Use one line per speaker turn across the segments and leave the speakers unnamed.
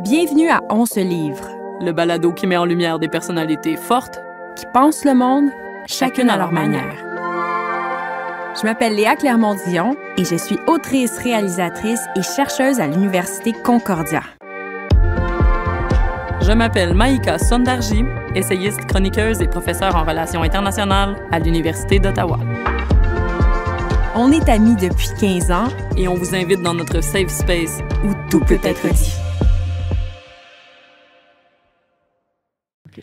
Bienvenue à On se livre,
le balado qui met en lumière des personnalités fortes
qui pensent le monde, chacune à leur manière. Je m'appelle Léa Clermont-Dion et je suis autrice, réalisatrice et chercheuse à l'Université Concordia.
Je m'appelle Maïka Sondarji, essayiste, chroniqueuse et professeure en relations internationales à l'Université d'Ottawa.
On est amis depuis 15 ans
et on vous invite dans notre safe space
où tout peut être dit.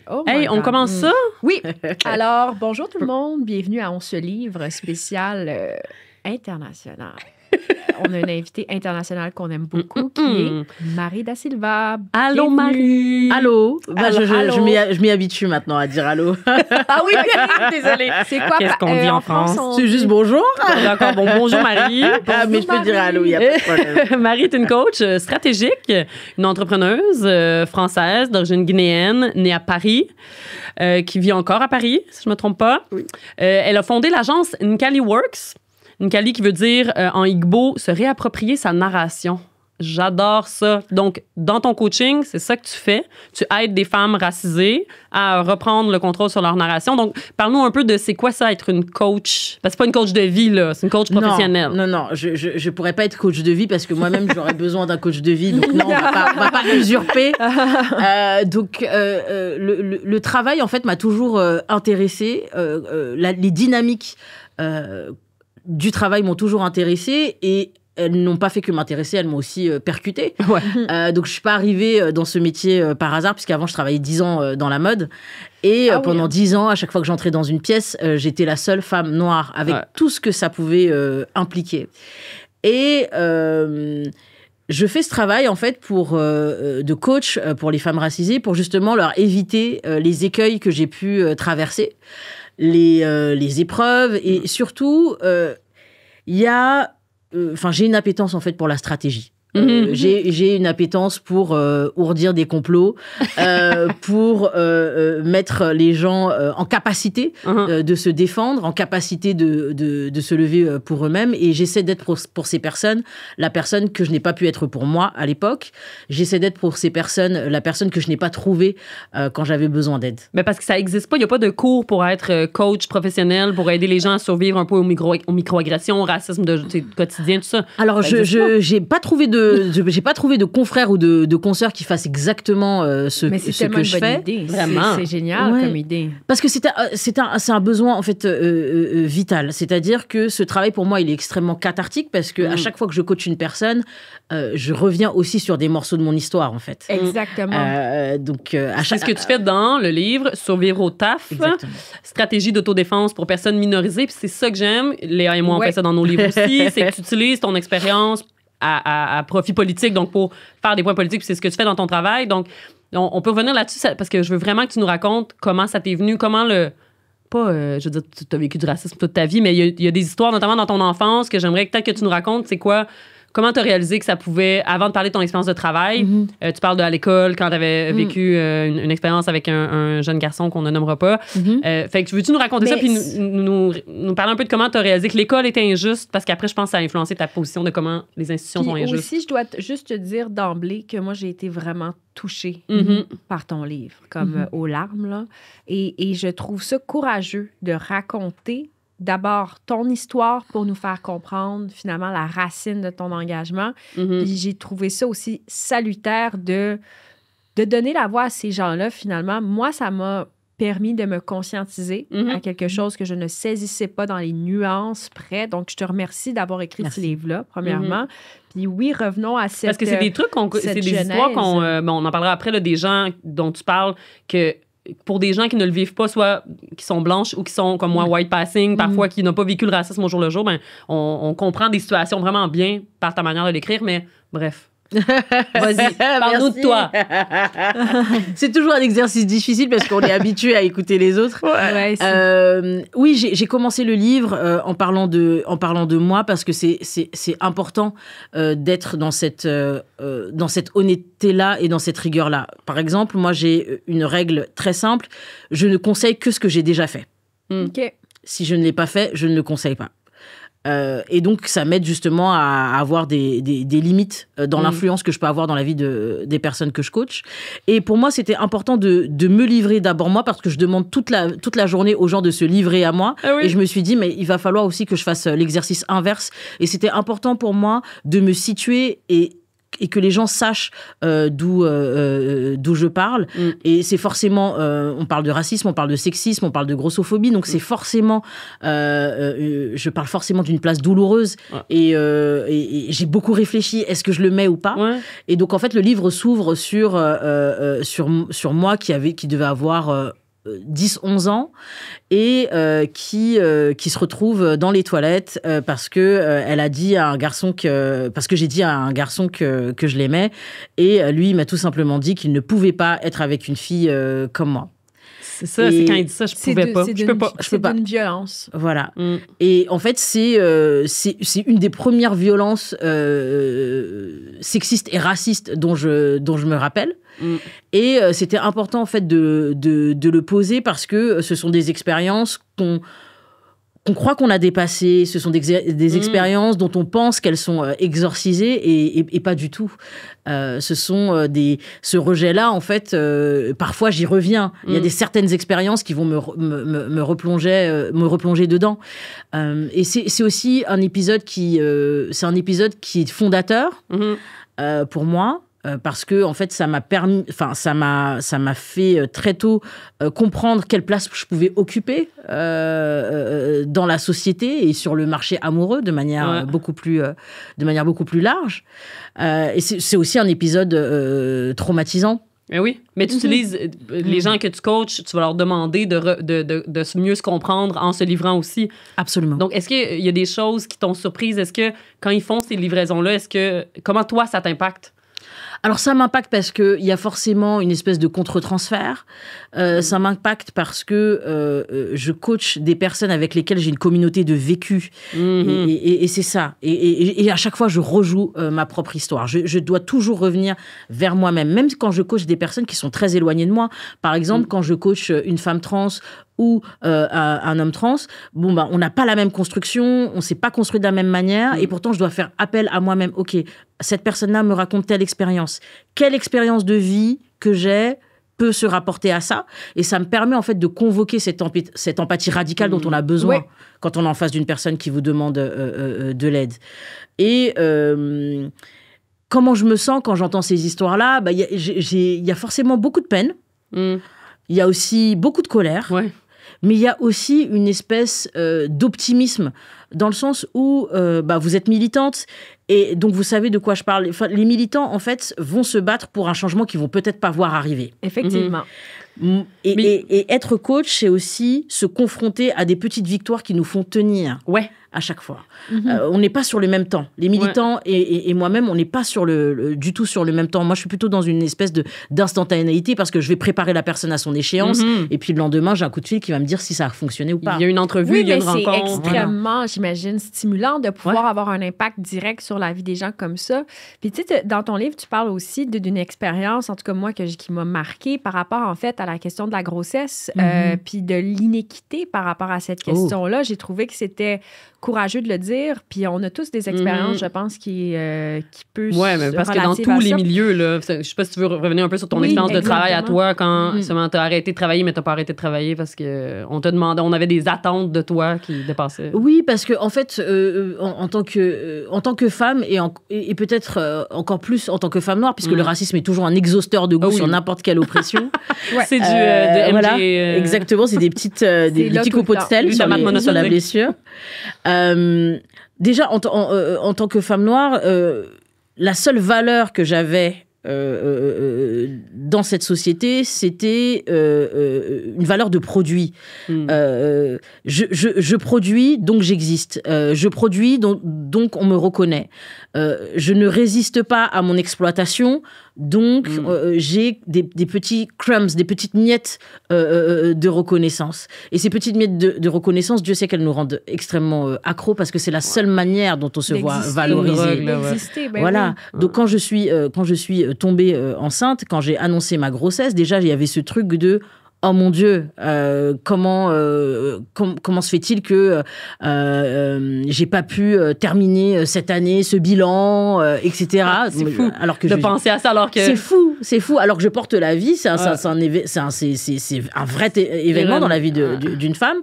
Oh hey, on commence ça?
Oui. Alors, bonjour tout le monde. Bienvenue à On se livre, spécial international. On a une invitée internationale qu'on aime beaucoup, qui est Marie Da Silva.
Allô, Marie!
Allô!
Allô.
Je m'y habitue maintenant à dire allô.
Ah oui, désolée. C'est quoi?
Qu'est-ce qu'on dit en France?
C'est juste bonjour.
D'accord, bon, bonjour Marie.
Mais je peux dire allô, il n'y a pas de problème.
Marie est une coach stratégique, une entrepreneuse française d'origine guinéenne, née à Paris, qui vit encore à Paris, si je ne me trompe pas.
Oui.
Elle a fondé l'agence Nkali Works. Nkali qui veut dire, en Igbo, se réapproprier sa narration. J'adore ça. Donc, dans ton coaching, c'est ça que tu fais. Tu aides des femmes racisées à reprendre le contrôle sur leur narration. Donc, parle-nous un peu de c'est quoi ça, être une coach? Parce que c'est pas une coach de vie, là. C'est une coach professionnelle.
Non. Je pourrais pas être coach de vie parce que moi-même, j'aurais besoin d'un coach de vie. Donc, non, on va pas l'usurper. Le travail, en fait, m'a toujours intéressée. Les dynamiques du travail m'ont toujours intéressée et elles n'ont pas fait que m'intéresser, elles m'ont aussi percutée. Ouais. Donc, je ne suis pas arrivée dans ce métier par hasard, puisqu'avant, je travaillais 10 ans dans la mode. Et pendant 10 ans, à chaque fois que j'entrais dans une pièce, j'étais la seule femme noire, avec tout ce que ça pouvait impliquer. Et je fais ce travail, en fait, de coach pour les femmes racisées, pour justement leur éviter les écueils que j'ai pu traverser. Les épreuves et surtout j'ai une appétence en fait pour la stratégie. J'ai une appétence pour ourdir des complots, pour mettre les gens en capacité de se défendre, en capacité de se lever pour eux-mêmes. Et j'essaie d'être pour ces personnes la personne que je n'ai pas pu être pour moi à l'époque. J'essaie d'être pour ces personnes la personne que je n'ai pas trouvée quand j'avais besoin d'aide.
Mais parce que ça n'existe pas. Il n'y a pas de cours pour être coach professionnel, pour aider les gens à survivre un peu aux microagressions, au racisme quotidien, tout ça.
Alors, j'ai pas trouvé de confrères ou de consoeurs qui fassent exactement ce que je fais.
Idée. Vraiment. C'est génial comme idée.
Parce que c'est un besoin en fait vital. C'est-à-dire que ce travail pour moi il est extrêmement cathartique parce que à chaque fois que je coach une personne, je reviens aussi sur des morceaux de mon histoire en fait.
Exactement.
C'est ce que tu fais dans le livre Survivre au taf. Exactement. Stratégie d'autodéfense pour personnes minorisées. Puis c'est ça que j'aime. Léa et moi on fait ça dans nos livres aussi. C'est que tu utilises ton expérience à profit politique, donc pour faire des points politiques, puis c'est ce que tu fais dans ton travail. Donc, on peut revenir là-dessus, parce que je veux vraiment que tu nous racontes comment ça t'est venu, comment je veux dire, tu as vécu du racisme toute ta vie, mais il y a des histoires, notamment dans ton enfance, que j'aimerais peut-être que tu nous racontes, c'est quoi... Comment tu as réalisé que ça pouvait, avant de parler de ton expérience de travail, tu parles de à l'école, quand tu avais vécu une expérience avec un jeune garçon qu'on ne nommera pas. Fait que veux-tu nous raconter ça, puis nous parler un peu de comment tu as réalisé que l'école était injuste, parce qu'après, je pense que ça a influencé ta position de comment les institutions sont injustes.
Aussi, je dois juste te dire d'emblée que moi, j'ai été vraiment touchée par ton livre, comme aux larmes, là. Et je trouve ça courageux de raconter d'abord ton histoire pour nous faire comprendre finalement la racine de ton engagement. Puis j'ai trouvé ça aussi salutaire de donner la voix à ces gens-là finalement. Moi, ça m'a permis de me conscientiser à quelque chose que je ne saisissais pas dans les nuances près. Donc, je te remercie d'avoir écrit ce livre-là, premièrement. Puis oui, revenons à cette
parce que c'est des trucs, c'est des histoires on en parlera après, là, des gens dont tu parles que pour des gens qui ne le vivent pas, soit qui sont blanches ou qui sont, comme moi, white passing, parfois qui n'ont pas vécu le racisme au jour le jour, ben, on comprend des situations vraiment bien par ta manière de l'écrire, mais bref. Vas-y, parle-nous de toi.
C'est toujours un exercice difficile parce qu'on est habitué à écouter les autres. Oui, j'ai commencé le livre en parlant de moi parce que c'est important d'être dans cette honnêteté-là et dans cette rigueur-là. Par exemple, moi, j'ai une règle très simple. Je ne conseille que ce que j'ai déjà fait.
OK.
Si je ne l'ai pas fait, je ne le conseille pas. Et donc, ça m'aide justement à avoir des limites dans l'influence que je peux avoir dans la vie des personnes que je coach. Et pour moi, c'était important de me livrer d'abord moi, parce que je demande toute la journée aux gens de se livrer à moi. Ah oui. Et je me suis dit, mais il va falloir aussi que je fasse l'exercice inverse. Et c'était important pour moi de me situer et que les gens sachent d'où je parle. Et c'est forcément, on parle de racisme, on parle de sexisme, on parle de grossophobie, donc c'est forcément, je parle forcément d'une place douloureuse. Et j'ai beaucoup réfléchi, est-ce que je le mets ou pas? Et donc en fait, le livre s'ouvre sur moi qui devait avoir 10-11 ans et qui se retrouve dans les toilettes parce que elle a dit à un garçon parce que j'ai dit à un garçon que je l'aimais, et lui il m'a tout simplement dit qu'il ne pouvait pas être avec une fille comme moi.
C'est ça, c'est quand il dit ça, je peux pas.
C'est d'une violence.
Voilà. Et en fait, c'est une des premières violences sexistes et racistes dont je me rappelle. Et c'était important, en fait, de le poser parce que ce sont des expériences qu'on croit qu'on a dépassées, ce sont des expériences dont on pense qu'elles sont exorcisées et pas du tout. Ce sont ce rejet-là, en fait, parfois j'y reviens. Il y a certaines expériences qui vont me replonger dedans. Et c'est aussi un épisode qui est fondateur pour moi. Parce que en fait ça m'a fait très tôt comprendre quelle place je pouvais occuper dans la société et sur le marché amoureux de manière beaucoup plus large. Et c'est aussi un épisode traumatisant.
Mais oui, mais tu utilises les gens que tu coaches, tu vas leur demander de mieux se comprendre en se livrant aussi.
Absolument.
Donc, est-ce qu'il y a des choses qui t'ont surprise? Est-ce que quand ils font ces livraisons-là, comment toi ça t'impacte?
Alors, ça m'impacte parce qu'il y a forcément une espèce de contre-transfert. Ça m'impacte parce que je coach des personnes avec lesquelles j'ai une communauté de vécu. Et c'est ça. Et à chaque fois, je rejoue ma propre histoire. Je dois toujours revenir vers moi-même. Même quand je coach des personnes qui sont très éloignées de moi. Par exemple, quand je coach une femme trans ou un homme trans, on n'a pas la même construction, on ne s'est pas construit de la même manière, et pourtant je dois faire appel à moi-même. Ok, cette personne-là me raconte telle expérience. Quelle expérience de vie que j'ai peut se rapporter à ça? Et ça me permet en fait de convoquer cette empathie radicale dont on a besoin quand on est en face d'une personne qui vous demande de l'aide. Et comment je me sens quand j'entends ces histoires-là? Il y a forcément beaucoup de peine. Il y a aussi beaucoup de colère. Mais il y a aussi une espèce d'optimisme, dans le sens où vous êtes militante et donc vous savez de quoi je parle. Enfin, les militants, en fait, vont se battre pour un changement qu'ils vont peut-être pas voir arriver.
Effectivement.
Et être coach, c'est aussi se confronter à des petites victoires qui nous font tenir. À chaque fois. On n'est pas sur le même temps. Les militants et moi-même, on n'est pas du tout sur le même temps. Moi, je suis plutôt dans une espèce d'instantanéité parce que je vais préparer la personne à son échéance et puis le lendemain, j'ai un coup de fil qui va me dire si ça a fonctionné ou pas.
Il y a une entrevue, il y a une rencontre.
C'est extrêmement, j'imagine, stimulant de pouvoir avoir un impact direct sur la vie des gens comme ça. Puis tu sais, dans ton livre, tu parles aussi d'une expérience, en tout cas moi, qui m'a marquée par rapport, en fait, à la question de la grossesse puis de l'inéquité par rapport à cette question-là. J'ai trouvé que c'était courageux de le dire, puis on a tous des expériences, je pense, qui peuvent
mais parce que dans tous les milieux, là, je sais pas si tu veux revenir un peu sur ton expérience de travail à toi, quand seulement t'as arrêté de travailler, mais t'as pas arrêté de travailler parce que on te demandait, on avait des attentes de toi qui dépassaient.
Oui, parce que en fait, en tant que femme et peut-être encore plus en tant que femme noire, puisque le racisme est toujours un exhausteur de goût sur n'importe quelle oppression.
C'est de MG.
Voilà, exactement, c'est des petits copeaux de sel sur la blessure. Déjà, en tant que femme noire, la seule valeur que j'avais dans cette société, c'était une valeur de produit. Je produis, donc j'existe. Je produis, donc on me reconnaît. Je ne résiste pas à mon exploitation, donc j'ai des petits crumbs, des petites miettes de reconnaissance. Et ces petites miettes de reconnaissance, Dieu sait qu'elles nous rendent extrêmement accros parce que c'est la seule manière dont on se voit valorisé. Voilà. Donc quand je suis tombée enceinte, quand j'ai annoncé ma grossesse, déjà il y avait ce truc de oh mon Dieu, comment se fait-il que j'ai pas pu terminer cette année, ce bilan, etc.
C'est fou
alors que
de penser à ça alors que...
C'est fou. Alors que je porte la vie, c'est un vrai événement dans la vie d'une femme.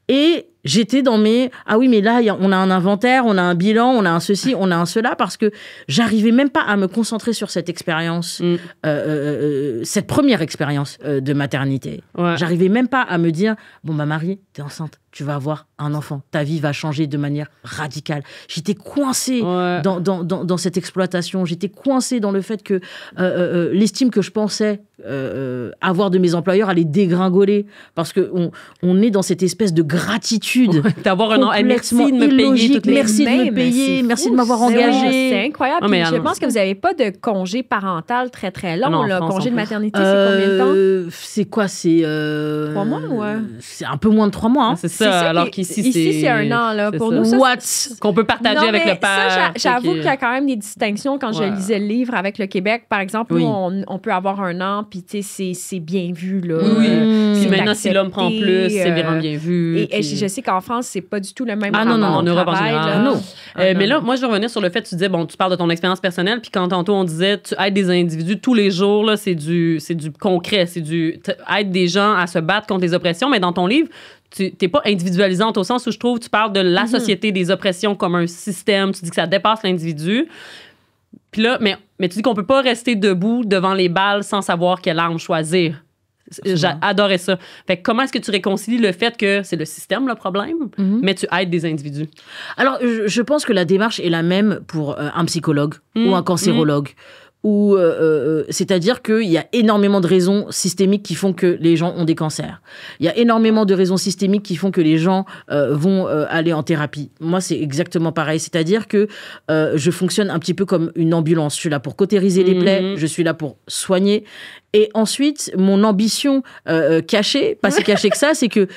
Et j'étais dans mes... Ah oui, mais là, on a un inventaire, on a un bilan, on a un ceci, on a un cela, parce que j'arrivais même pas à me concentrer sur cette expérience, cette première expérience de maternité. Ouais. J'arrivais même pas à me dire, bon, bah Marie, t'es enceinte, tu vas avoir un enfant, ta vie va changer de manière radicale. J'étais coincée dans cette exploitation, j'étais coincée dans le fait que l'estime que je pensais avoir de mes employeurs allait dégringoler, parce qu'on est dans cette espèce de gratitude
d'avoir un an, merci de me payer toutes les...
Merci de me payer, merci de m'avoir engagée.
C'est incroyable. Puis je pense que vous n'avez pas de congé parental très, très long. Le congé de maternité, c'est combien de temps?
C'est quoi? C'est
3 mois ou...
C'est un peu moins de 3 mois. Hein.
C'est ça, alors qu'ici,
c'est un an. Là. Pour nous,
qu'on peut partager avec le père.
J'avoue qu'il y a quand même des distinctions quand je lisais le livre avec le Québec. Par exemple, nous, on peut avoir un an, puis c'est bien vu. Là.
Oui. Puis maintenant, si l'homme prend plus, c'est vraiment bien vu.
Et je sais qu'en France, c'est pas du tout le même
rapport. En Europe en général. Mais là, moi, je veux revenir sur le fait, tu disais, bon, tu parles de ton expérience personnelle, puis quand tantôt on disait, tu aides des individus tous les jours, là, c'est du concret, aides des gens à se battre contre les oppressions, mais dans ton livre, tu n'es pas individualisante au sens où je trouve tu parles de la société des oppressions comme un système, tu dis que ça dépasse l'individu. Puis là, mais tu dis qu'on peut pas rester debout devant les balles sans savoir quelle arme choisir. J'ai adoré ça. Fait que comment est-ce que tu réconcilies le fait que c'est le système le problème, mais tu aides des individus?
Alors, je pense que la démarche est la même pour un psychologue ou un cancérologue. C'est-à-dire qu'il y a énormément de raisons systémiques qui font que les gens ont des cancers. Il y a énormément de raisons systémiques qui font que les gens vont aller en thérapie. Moi, c'est exactement pareil. C'est-à-dire que je fonctionne un petit peu comme une ambulance. Je suis là pour cautériser les plaies, je suis là pour soigner. Et ensuite, mon ambition cachée, pas si cachée que ça, c'est que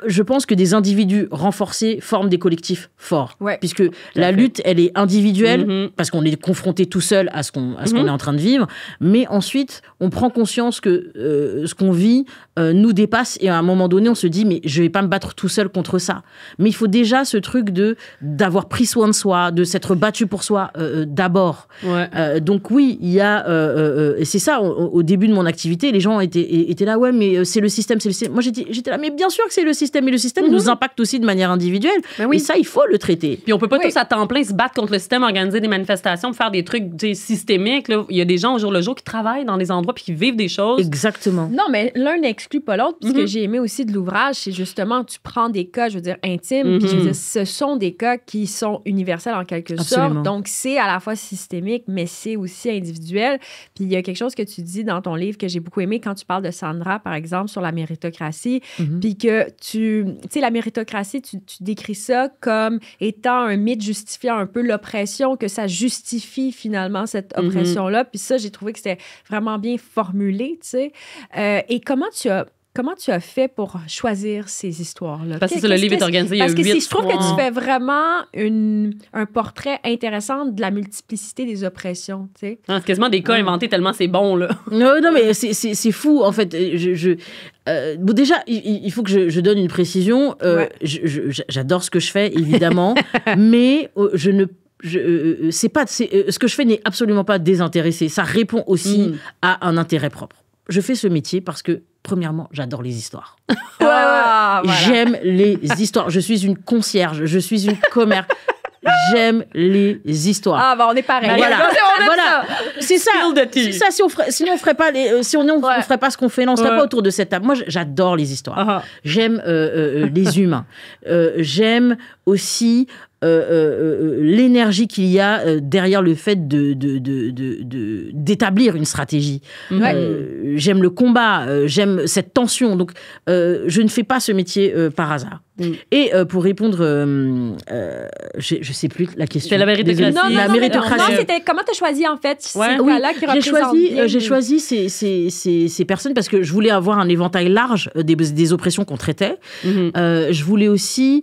je pense que des individus renforcés forment des collectifs forts. Puisque la lutte, elle est individuelle, parce qu'on est confronté tout seul à ce qu'on est en train de vivre. Mais ensuite, on prend conscience que ce qu'on vit nous dépasse. Et à un moment donné, on se dit, mais je ne vais pas me battre tout seul contre ça. Mais il faut déjà ce truc d'avoir pris soin de soi, de s'être battu pour soi d'abord. Donc oui, il y a... et c'est ça, au début de mon activité, les gens étaient là, ouais, mais c'est le système, c'est le système. Moi, j'étais là, mais bien sûr que c'est le système. Et le système nous impacte aussi de manière individuelle. Et ça, il faut le traiter.
Puis on peut pas tous à temps plein se battre contre le système, organiser des manifestations, faire des trucs systémiques. Là. Il y a des gens au jour le jour qui travaillent dans des endroits puis qui vivent des choses.
Exactement.
Non, mais l'un n'exclut pas l'autre. Puis ce que j'ai aimé aussi de l'ouvrage, c'est justement, tu prends des cas, je veux dire, intimes, puis je veux dire, ce sont des cas qui sont universels en quelque sorte. Donc, c'est à la fois systémique, mais c'est aussi individuel. Puis il y a quelque chose que tu dis dans ton livre que j'ai beaucoup aimé quand tu parles de Sandra, par exemple, sur la méritocratie, puis que tu sais, la méritocratie, tu décris ça comme étant un mythe justifiant un peu l'oppression, que ça justifie finalement cette oppression-là. Puis ça, j'ai trouvé que c'était vraiment bien formulé, tu sais. Et comment tu as fait pour choisir ces histoires-là?
Parce que le livre est organisé, il y a 8
Parce que je trouve que tu fais vraiment un portrait intéressant de la multiplicité des oppressions, tu sais.
C'est quasiment des cas inventés tellement c'est bon, là.
Non, mais c'est fou, en fait. Bon, déjà, il faut que je donne une précision. J'adore ce que je fais, évidemment, mais ce que je fais n'est absolument pas désintéressé. Ça répond aussi à un intérêt propre. Je fais ce métier parce que, premièrement, j'adore les histoires. Voilà. J'aime les histoires. Je suis une concierge, je suis une commère. J'aime les histoires.
Ah, bah on est pareil.
Voilà. C'est ça. C'est ça. Sinon, on ferait pas on ferait pas ce qu'on fait. Non, on serait pas autour de cette table. Moi, j'adore les histoires. J'aime les humains. J'aime aussi l'énergie qu'il y a derrière le fait d'établir une stratégie. J'aime le combat, j'aime cette tension. Donc, je ne fais pas ce métier par hasard. Et pour répondre, je sais plus la question.
C'est la méritocratie.
La méritocratie. Non, c'était comment tu as choisi en fait ces cas-là qui représentent bien.
J'ai choisi ces personnes parce que je voulais avoir un éventail large des oppressions qu'on traitait. Je voulais aussi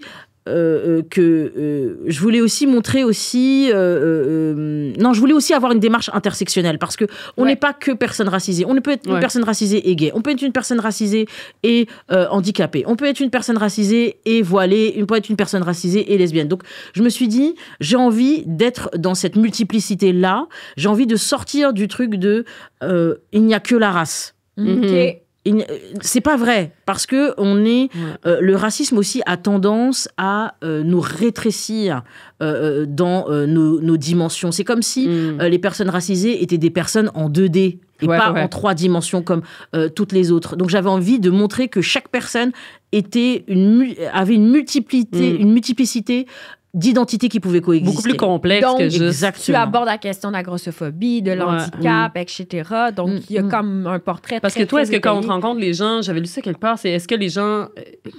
je voulais aussi montrer aussi... non, je voulais aussi avoir une démarche intersectionnelle parce qu'on n'est pas que personne racisée. On peut être une personne racisée et gay. On peut être une personne racisée et handicapée. On peut être une personne racisée et voilée. On peut être une personne racisée et lesbienne. Donc, je me suis dit, j'ai envie d'être dans cette multiplicité-là. J'ai envie de sortir du truc de il n'y a que la race.
OK.
C'est pas vrai, parce que le racisme aussi a tendance à nous rétrécir dans nos dimensions. C'est comme si les personnes racisées étaient des personnes en 2D et pas en 3 dimensions comme toutes les autres. Donc j'avais envie de montrer que chaque personne avait une multiplicité d'identités qui pouvaient coexister.
Beaucoup plus complexe
donc,
que juste...
Exactement.
Tu abordes la question de la grossophobie, de l'handicap, etc. Donc, il y a comme un portrait
Parce
très,
que toi, est-ce que
très
quand on te rencontre les gens, j'avais lu ça quelque part, est-ce que les gens...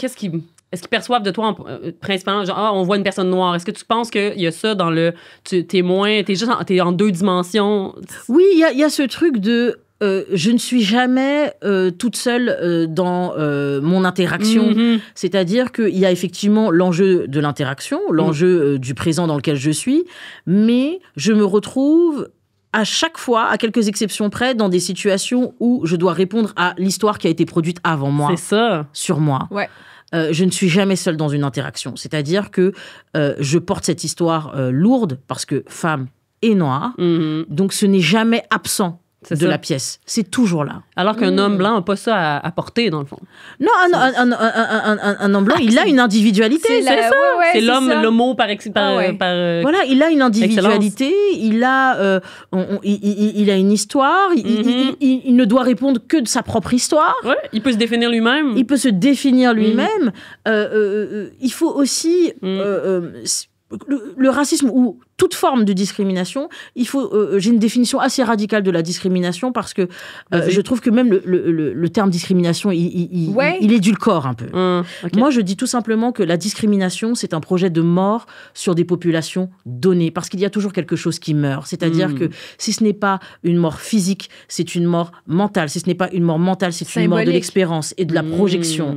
Est-ce qu'ils perçoivent de toi, principalement, genre, on voit une personne noire. Est-ce que tu penses qu'il y a ça dans le... T'es t'es en 2 dimensions?
Oui, il y a ce truc de... je ne suis jamais toute seule dans mon interaction. C'est-à-dire qu'il y a effectivement l'enjeu de l'interaction, l'enjeu du présent dans lequel je suis, mais je me retrouve à chaque fois, à quelques exceptions près, dans des situations où je dois répondre à l'histoire qui a été produite avant moi.
C'est ça.
Sur moi.
Ouais.
Je ne suis jamais seule dans une interaction. C'est-à-dire que je porte cette histoire lourde parce que femme et noire. Donc, ce n'est jamais absent de la pièce. C'est toujours là.
Alors qu'un homme blanc n'a pas ça à porter, dans le fond.
Non, un homme blanc, il a une individualité.
C'est ça. C'est l'homme, l'homo par
Voilà, il a une individualité, il a une histoire, il ne doit répondre que de sa propre histoire.
Ouais, il peut se définir lui-même.
Il peut se définir lui-même. Il faut aussi... le racisme ou toute forme de discrimination, j'ai une définition assez radicale de la discrimination parce que je trouve que même le terme discrimination, il édulcore un peu. Okay. Moi, je dis tout simplement que la discrimination, c'est un projet de mort sur des populations données parce qu'il y a toujours quelque chose qui meurt. C'est-à-dire que si ce n'est pas une mort physique, c'est une mort mentale. Si ce n'est pas une mort mentale, c'est une mort de l'expérience et de la projection.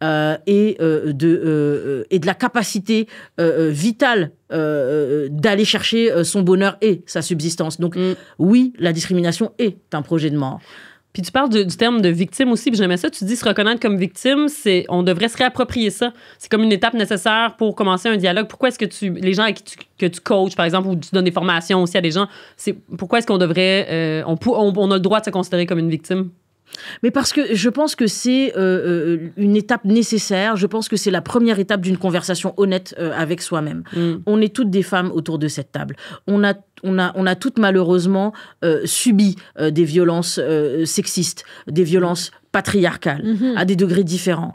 Et de la capacité vitale d'aller chercher son bonheur et sa subsistance. Donc, oui, la discrimination est un projet de mort.
Puis tu parles du terme de victime aussi, puis j'aimais ça. Tu dis se reconnaître comme victime, on devrait se réapproprier ça. C'est comme une étape nécessaire pour commencer un dialogue. Pourquoi est-ce que les gens que tu coaches, par exemple, ou tu donnes des formations aussi à des gens, pourquoi est-ce qu'on devrait... on a le droit de se considérer comme une victime?
Mais parce que je pense que c'est une étape nécessaire. Je pense que c'est la première étape d'une conversation honnête avec soi-même. On est toutes des femmes autour de cette table. On a toutes malheureusement subi des violences sexistes, des violences patriarcales à des degrés différents.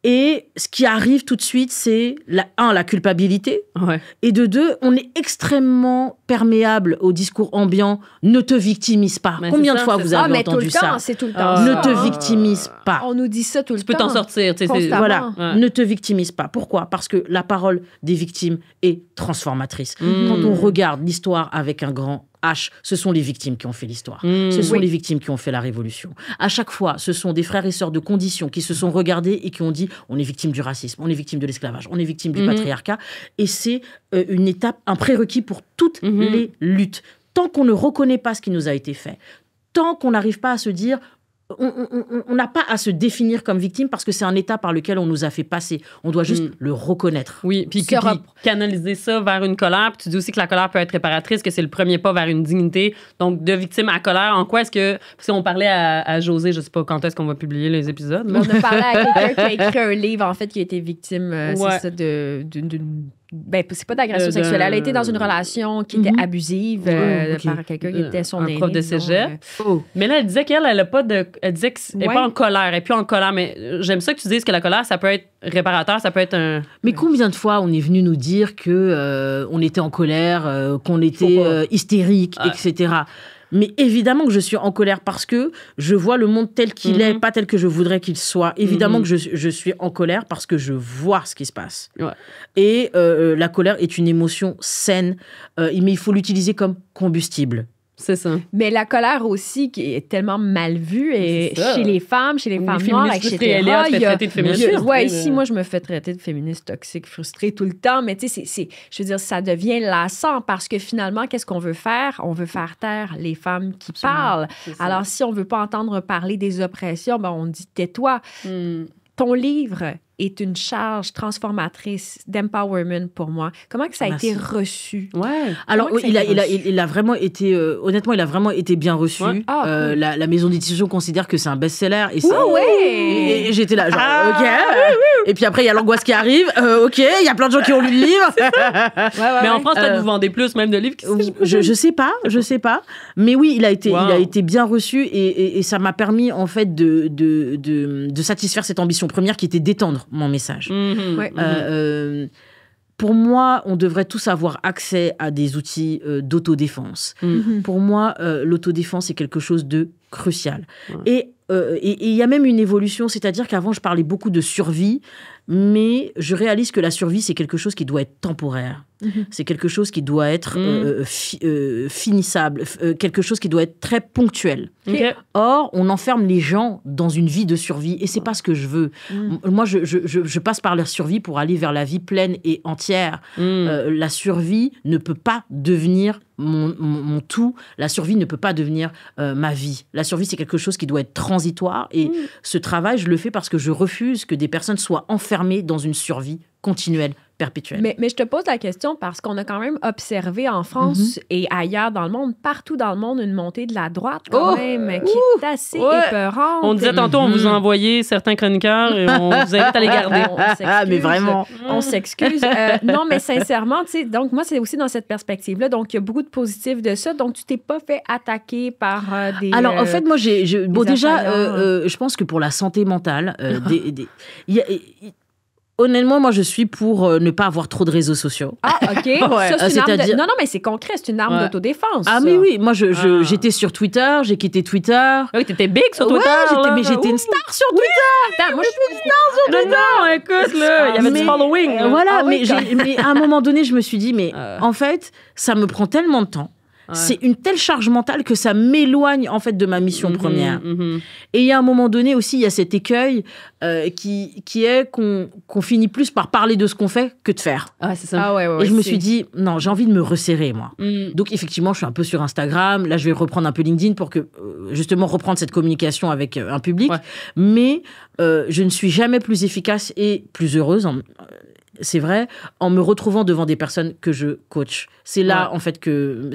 Et ce qui arrive tout de suite, c'est, la culpabilité. Ouais. Et de 2, on est extrêmement perméable au discours ambiant. Ne te victimise pas. Mais combien de fois vous avez entendu ça?
C'est tout le temps.
Ne te victimise pas.
On nous dit ça tout le temps.
Tu peux t'en sortir.
Voilà. Ouais. Ne te victimise pas. Pourquoi? Parce que la parole des victimes est transformatrice. Quand on regarde l'histoire avec un grand H, ce sont les victimes qui ont fait l'histoire. Ce sont les victimes qui ont fait la révolution. À chaque fois, ce sont des frères et sœurs de conditions qui se sont regardés et qui ont dit on est victime du racisme, on est victime de l'esclavage, on est victime du patriarcat. Et c'est une étape, un prérequis pour toutes les luttes. Tant qu'on ne reconnaît pas ce qui nous a été fait, tant qu'on n'arrive pas à se dire... On n'a pas à se définir comme victime parce que c'est un état par lequel on nous a fait passer. On doit juste le reconnaître.
Oui, puis canaliser ça vers une colère. Puis tu dis aussi que la colère peut être réparatrice, que c'est le premier pas vers une dignité. Donc, de victime à colère, en quoi est-ce que... Parce qu'on parlait à José, je ne sais pas quand est-ce qu'on va publier les épisodes.
On a parlé à quelqu'un qui a écrit un livre, en fait, qui a été victime, c'est ça, d'une... Ben, c'est pas d'agression sexuelle. Elle a été dans une relation qui était abusive par quelqu'un qui était son aîné.
Un prof de cégep. Mais là, elle disait qu'elle n'a pas de... Elle disait qu'elle n'est pas en colère. Elle n'est plus en colère. Mais j'aime ça que tu dises que la colère, ça peut être réparateur, ça peut être un...
Mais combien de fois on est venu nous dire qu'on était en colère, qu'on était hystérique, etc. Mais évidemment que je suis en colère parce que je vois le monde tel qu'il est, pas tel que je voudrais qu'il soit. Évidemment que je suis en colère parce que je vois ce qui se passe. Ouais. Et la colère est une émotion saine, mais il faut l'utiliser comme combustible.
C'est ça.
Mais la colère aussi, qui est tellement mal vue et chez les femmes noires, etc.
Il y a traiter de féministe.
Ouais, ici, moi, je me fais traiter de féministe toxique, frustrée tout le temps. Mais tu sais, je veux dire, ça devient lassant parce que finalement, qu'est-ce qu'on veut faire? On veut faire taire les femmes qui parlent. Alors, si on veut pas entendre parler des oppressions, ben, on dit tais-toi. Ton livre est une charge transformatrice d'empowerment pour moi. Comment que ça a été reçu?
Ouais.
Alors, il a vraiment été... honnêtement, il a vraiment été bien reçu. Ouais. Cool. La maison d'édition considère que c'est un best-seller. Et j'étais là, genre, OK. Et puis après, il y a l'angoisse qui arrive. OK, il y a plein de gens qui ont lu le livre.
Mais en France, peut-être vous vendez plus même de livres.
Je sais pas. Mais oui, il a été bien reçu et ça m'a permis, en fait, de satisfaire cette ambition première qui était d'étendre mon message. Pour moi, on devrait tous avoir accès à des outils d'autodéfense. Pour moi, l'autodéfense est quelque chose de crucial. Et il y a même une évolution, c'est-à-dire qu'avant, je parlais beaucoup de survie, mais je réalise que la survie, c'est quelque chose qui doit être temporaire. C'est quelque chose qui doit être finissable, quelque chose qui doit être très ponctuel. Or, on enferme les gens dans une vie de survie et c'est pas ce que je veux. Moi, je passe par la survie pour aller vers la vie pleine et entière. La survie ne peut pas devenir mon tout. La survie ne peut pas devenir ma vie. La survie, c'est quelque chose qui doit être transitoire et ce travail, je le fais parce que je refuse que des personnes soient enfermées dans une survie continuelle, perpétuelle.
Mais je te pose la question parce qu'on a quand même observé en France et ailleurs dans le monde, partout dans le monde, une montée de la droite quand même qui est assez épeurante.
On disait tantôt, on vous a envoyé certains chroniqueurs et on vous invite à les garder.
Mais vraiment.
On s'excuse. Non, mais sincèrement, tu sais, donc moi, c'est aussi dans cette perspective-là. Donc, il y a beaucoup de positifs de ça. Donc, tu t'es pas fait attaquer par des...
Alors, en fait, moi, je pense que pour la santé mentale, honnêtement, moi, je suis pour ne pas avoir trop de réseaux sociaux.
Ah, OK. Ça, c'est une arme de... Non, mais c'est concret. C'est une arme d'autodéfense.
Ah, mais oui. Moi, j'étais sur Twitter. J'ai quitté Twitter.
Oui, t'étais big sur Twitter.
Mais j'étais une star sur Twitter.
Attends, moi, je suis une star sur Twitter.
Non, écoute, là, il y avait du following.
Voilà, mais à un moment donné, je me suis dit, mais en fait, ça me prend tellement de temps. C'est une telle charge mentale que ça m'éloigne en fait de ma mission première. Et il y a un moment donné aussi, il y a cet écueil qui est qu'on finit plus par parler de ce qu'on fait que de faire.
Ah, c'est ça.
Et je me suis dit, non, j'ai envie de me resserrer, moi. Donc, effectivement, je suis un peu sur Instagram. Là, je vais reprendre un peu LinkedIn pour que, justement, reprendre cette communication avec un public. Mais je ne suis jamais plus efficace et plus heureuse, c'est vrai, en me retrouvant devant des personnes que je coach. C'est là, en fait, que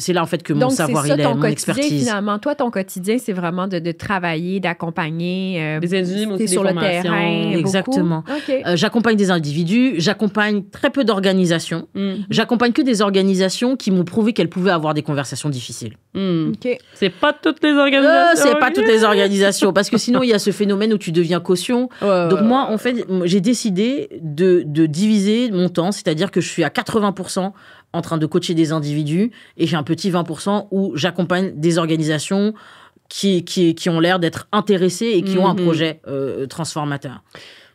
mon savoir, il est, mon expertise.
Finalement, toi, ton quotidien, c'est vraiment de travailler, d'accompagner
des individus, mais aussi
sur
des
le terrain.
Exactement. J'accompagne des individus, j'accompagne très peu d'organisations. J'accompagne que des organisations qui m'ont prouvé qu'elles pouvaient avoir des conversations difficiles.
C'est pas toutes les organisations.
C'est pas toutes les organisations, parce que sinon, il y a ce phénomène où tu deviens caution. Donc moi, en fait, j'ai décidé de diviser mon temps, c'est-à-dire que je suis à 80% en train de coacher des individus et j'ai un petit 20% où j'accompagne des organisations qui ont l'air d'être intéressées et qui ont un projet transformateur.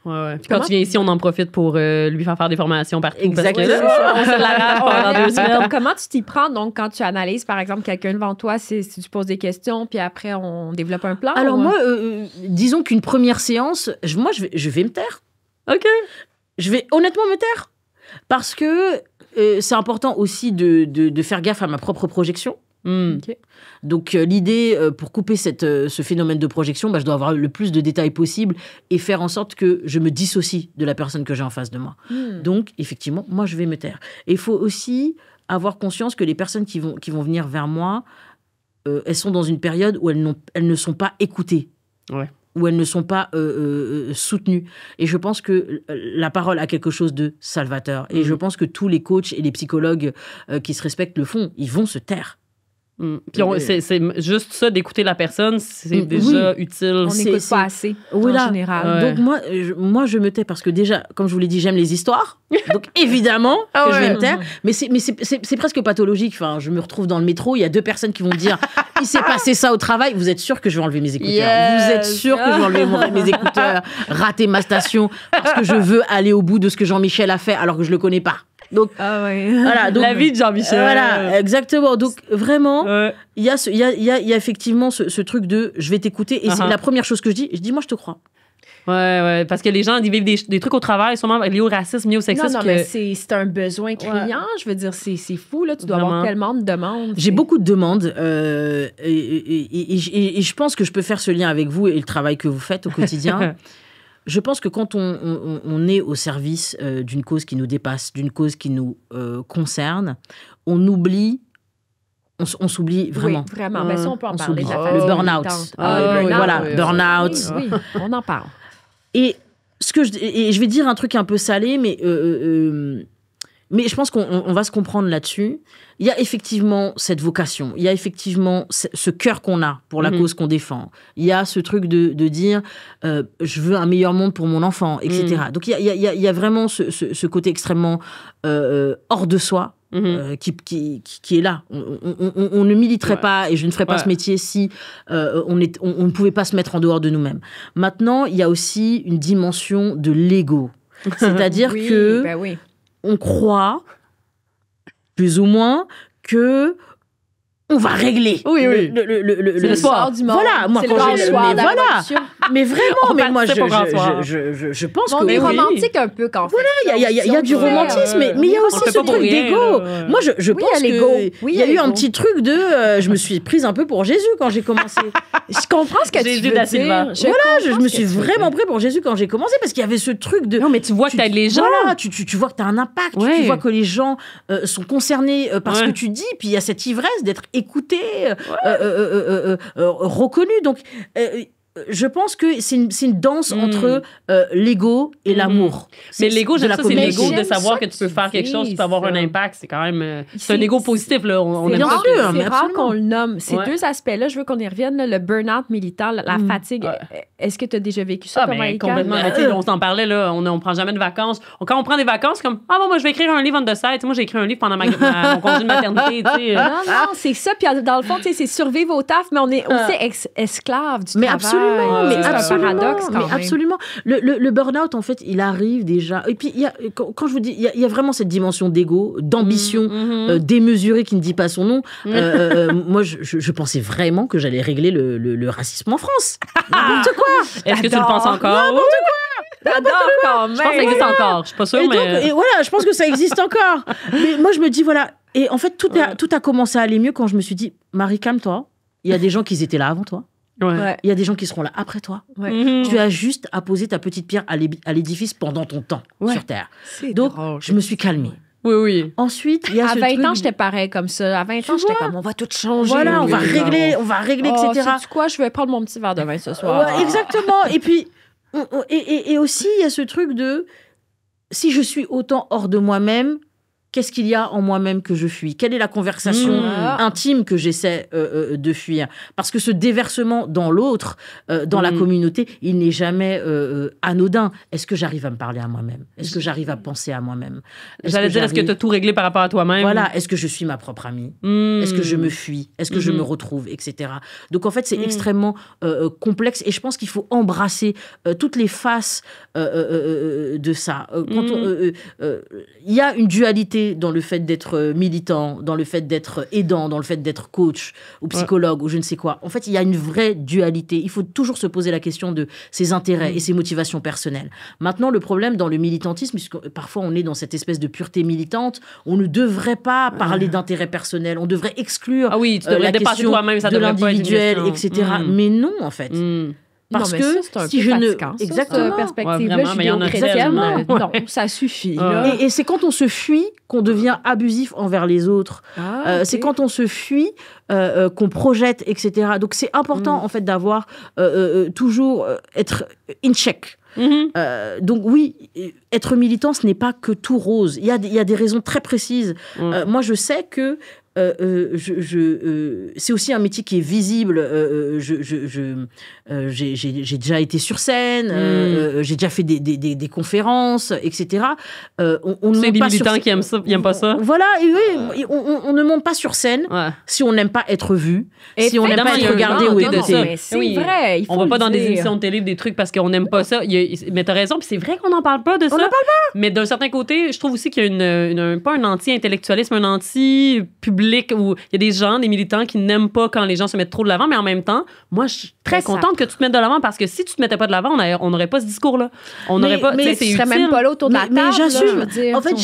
Puis quand tu viens ici, on en profite pour lui faire des formations partout.
Exactement.
On se l'arrache pendant 2 semaines.
Donc, comment tu t'y prends? Donc, quand tu analyses, par exemple, quelqu'un devant toi, si tu poses des questions, puis après, on développe un plan?
Alors, moi, disons qu'une première séance, je vais me taire.
OK.
Je vais honnêtement me taire. Parce que c'est important aussi de faire gaffe à ma propre projection. Donc, l'idée, pour couper ce phénomène de projection, je dois avoir le plus de détails possible et faire en sorte que je me dissocie de la personne que j'ai en face de moi. Donc, effectivement, moi, je vais me taire. Et il faut aussi avoir conscience que les personnes qui vont venir vers moi, elles sont dans une période où elles ne sont pas écoutées. Où elles ne sont pas soutenues. Et je pense que la parole a quelque chose de salvateur. Et je pense que tous les coachs et les psychologues qui se respectent le font. Ils vont se taire.
Puis c'est juste ça d'écouter la personne, c'est déjà utile.
On n'écoute pas assez en général.
Donc moi je me tais parce que déjà, comme je vous l'ai dit, j'aime les histoires. Donc évidemment que je vais me taire. Mais c'est presque pathologique. Enfin, je me retrouve dans le métro, il y a 2 personnes qui vont me dire il s'est passé ça au travail. Vous êtes sûr que je vais enlever mes écouteurs? Vous êtes sûr que je vais enlever mes écouteurs, rater ma station parce que je veux aller au bout de ce que Jean-Michel a fait alors que je le connais pas? Donc, voilà, donc,
la vie de Jean-Michel.
Voilà, exactement. Donc, vraiment, il y a effectivement ce truc de je vais t'écouter. Et c'est la première chose que je dis, moi, je te crois.
Ouais, parce que les gens, ils vivent des trucs au travail, sûrement liés au racisme, liés au sexisme.
Non, mais c'est un besoin criant. Je veux dire, c'est fou, là. Tu dois avoir tellement de demandes.
J'ai beaucoup de demandes et je pense que je peux faire ce lien avec vous et le travail que vous faites au quotidien. Je pense que quand on est au service d'une cause qui nous dépasse, d'une cause qui nous concerne, on oublie... On s'oublie vraiment.
Oui, vraiment. Ben ça, on peut en parler.
Le burn-out. Burn-out.
Oui, on en parle.
Et je vais dire un truc un peu salé, mais je pense qu'on va se comprendre là-dessus. Il y a effectivement cette vocation, il y a effectivement ce cœur qu'on a pour la cause qu'on défend. Il y a ce truc de dire je veux un meilleur monde pour mon enfant, etc. Donc il y a vraiment ce côté extrêmement hors de soi. Qui est là. On ne militerait pas, et je ne ferais pas ce métier si on ne pouvait pas se mettre en dehors de nous-mêmes. Maintenant, il y a aussi une dimension de l'ego. C'est-à-dire que on croit, plus ou moins, que on va régler.
Le soir du monde.
Voilà, moi quand j'ai mais vraiment, mais moi je pense que
on est romantique un peu quand
voilà, il y a du romantisme, mais il y a aussi ce truc d'ego. Moi je pense que il y a eu un petit truc de je me suis prise un peu pour Jésus quand j'ai commencé.
Je comprends ce que tu veux dire.
Je me suis vraiment prise pour Jésus quand j'ai commencé parce qu'il y avait ce truc de
non mais tu vois que t'aides les gens.
Voilà, tu vois que t'as un impact, tu vois que les gens sont concernés par ce que tu dis, puis il y a cette ivresse d'être écouté, reconnu. Donc, je pense que c'est une danse entre l'ego et l'amour.
Mais l'ego, j'aime ça, c'est l'ego de savoir que tu peux faire quelque chose, tu peux avoir un impact. C'est quand même... c'est un ego positif, là. On aime ça.
C'est rare qu'on le nomme. Ces deux aspects-là, je veux qu'on y revienne. Là, le burn-out militant, la fatigue. Est-ce que tu as déjà vécu ça?
Complètement. On s'en parlait, là. On prend jamais de vacances. Quand on prend des vacances, comme « Ah, bon, moi, je vais écrire un livre on the side. » Moi, j'ai écrit un livre pendant mon congé de maternité.
Non, c'est ça. Puis dans le fond, c'est survivre au taf, mais on est aussi esclave du travail.
Absolument. Le burn-out, en fait, il arrive déjà. Et puis, quand je vous dis, il y a vraiment cette dimension d'ego, d'ambition démesurée qui ne dit pas son nom. Moi, je pensais vraiment que j'allais régler le racisme en France. N'importe quoi.
Est-ce que tu le penses encore?
N'importe quoi.
J'adore quand même.
Je pense que ça existe encore. Je suis pas sûre,
et voilà, je pense que ça existe encore. Mais moi, je me dis, voilà. Et en fait, tout a commencé à aller mieux quand je me suis dit, Marie, calme-toi. Il y a des gens qui étaient là avant toi. Il y a des gens qui seront là après toi. Tu as juste à poser ta petite pierre à l'édifice pendant ton temps sur Terre. Donc, je me suis calmée.
Oui.
Ensuite, il y a
à 20 ans, j'étais pareil comme ça. À 20 ans, j'étais comme, on va tout changer.
Voilà, on va régler, etc.
Sais-tu quoi? Je vais prendre mon petit verre de vin ce soir.
Exactement. Et puis, et aussi, il y a ce truc de, si je suis autant hors de moi-même, qu'est-ce qu'il y a en moi-même que je fuis? Quelle est la conversation intime que j'essaie de fuir? Parce que ce déversement dans l'autre, dans la communauté, il n'est jamais anodin. Est-ce que j'arrive à me parler à moi-même? Est-ce que j'arrive à penser à moi-même?
J'allais dire, est-ce que tu as tout réglé par rapport à toi-même?
Voilà. Est-ce que je suis ma propre amie? Est-ce que je me fuis? Est-ce que je me retrouve? Etc. Donc, en fait, c'est extrêmement complexe et je pense qu'il faut embrasser toutes les faces de ça. Il y a une dualité dans le fait d'être militant, dans le fait d'être aidant, dans le fait d'être coach ou psychologue ou je ne sais quoi. En fait, il y a une vraie dualité. Il faut toujours se poser la question de ses intérêts et ses motivations personnelles. Maintenant, le problème dans le militantisme, puisque parfois on est dans cette espèce de pureté militante, on ne devrait pas parler d'intérêt personnel, on devrait exclure la question de l'individuel, etc. Mais non, en fait. Parce que si je ne
exactement perspective-là, judéo-chrétienne, non, ça suffit.
Et c'est quand on se fuit qu'on devient abusif envers les autres. C'est quand on se fuit qu'on projette, etc. Donc c'est important en fait d'avoir toujours être in check. Donc oui, être militant, ce n'est pas que tout rose. Il y a des raisons très précises. Moi, je sais que c'est aussi un métier qui est visible. J'ai déjà été sur scène, j'ai déjà fait des conférences, etc.
C'est des militants qui n'aiment pas ça.
Voilà, et oui, on ne monte pas sur scène si on n'aime pas être vu, si on n'aime pas être regardé ou écouté.
C'est vrai,
on va pas dans des émissions de télé, des trucs parce qu'on n'aime pas ça. Mais t'as raison, puis c'est vrai qu'on n'en parle pas de ça.
On n'en parle pas.
Mais d'un certain côté, je trouve aussi qu'il y a pas un anti-intellectualisme, un anti-public où il y a des gens, des militants qui n'aiment pas quand les gens se mettent trop de l'avant, mais en même temps, moi, je suis très contente que tu te mettes de l'avant parce que si tu te mettais pas de l'avant, on n'aurait pas ce discours-là. On n'aurait pas.
Mais tu serais même pas là autour de la table.
Mais j'assume. En fait,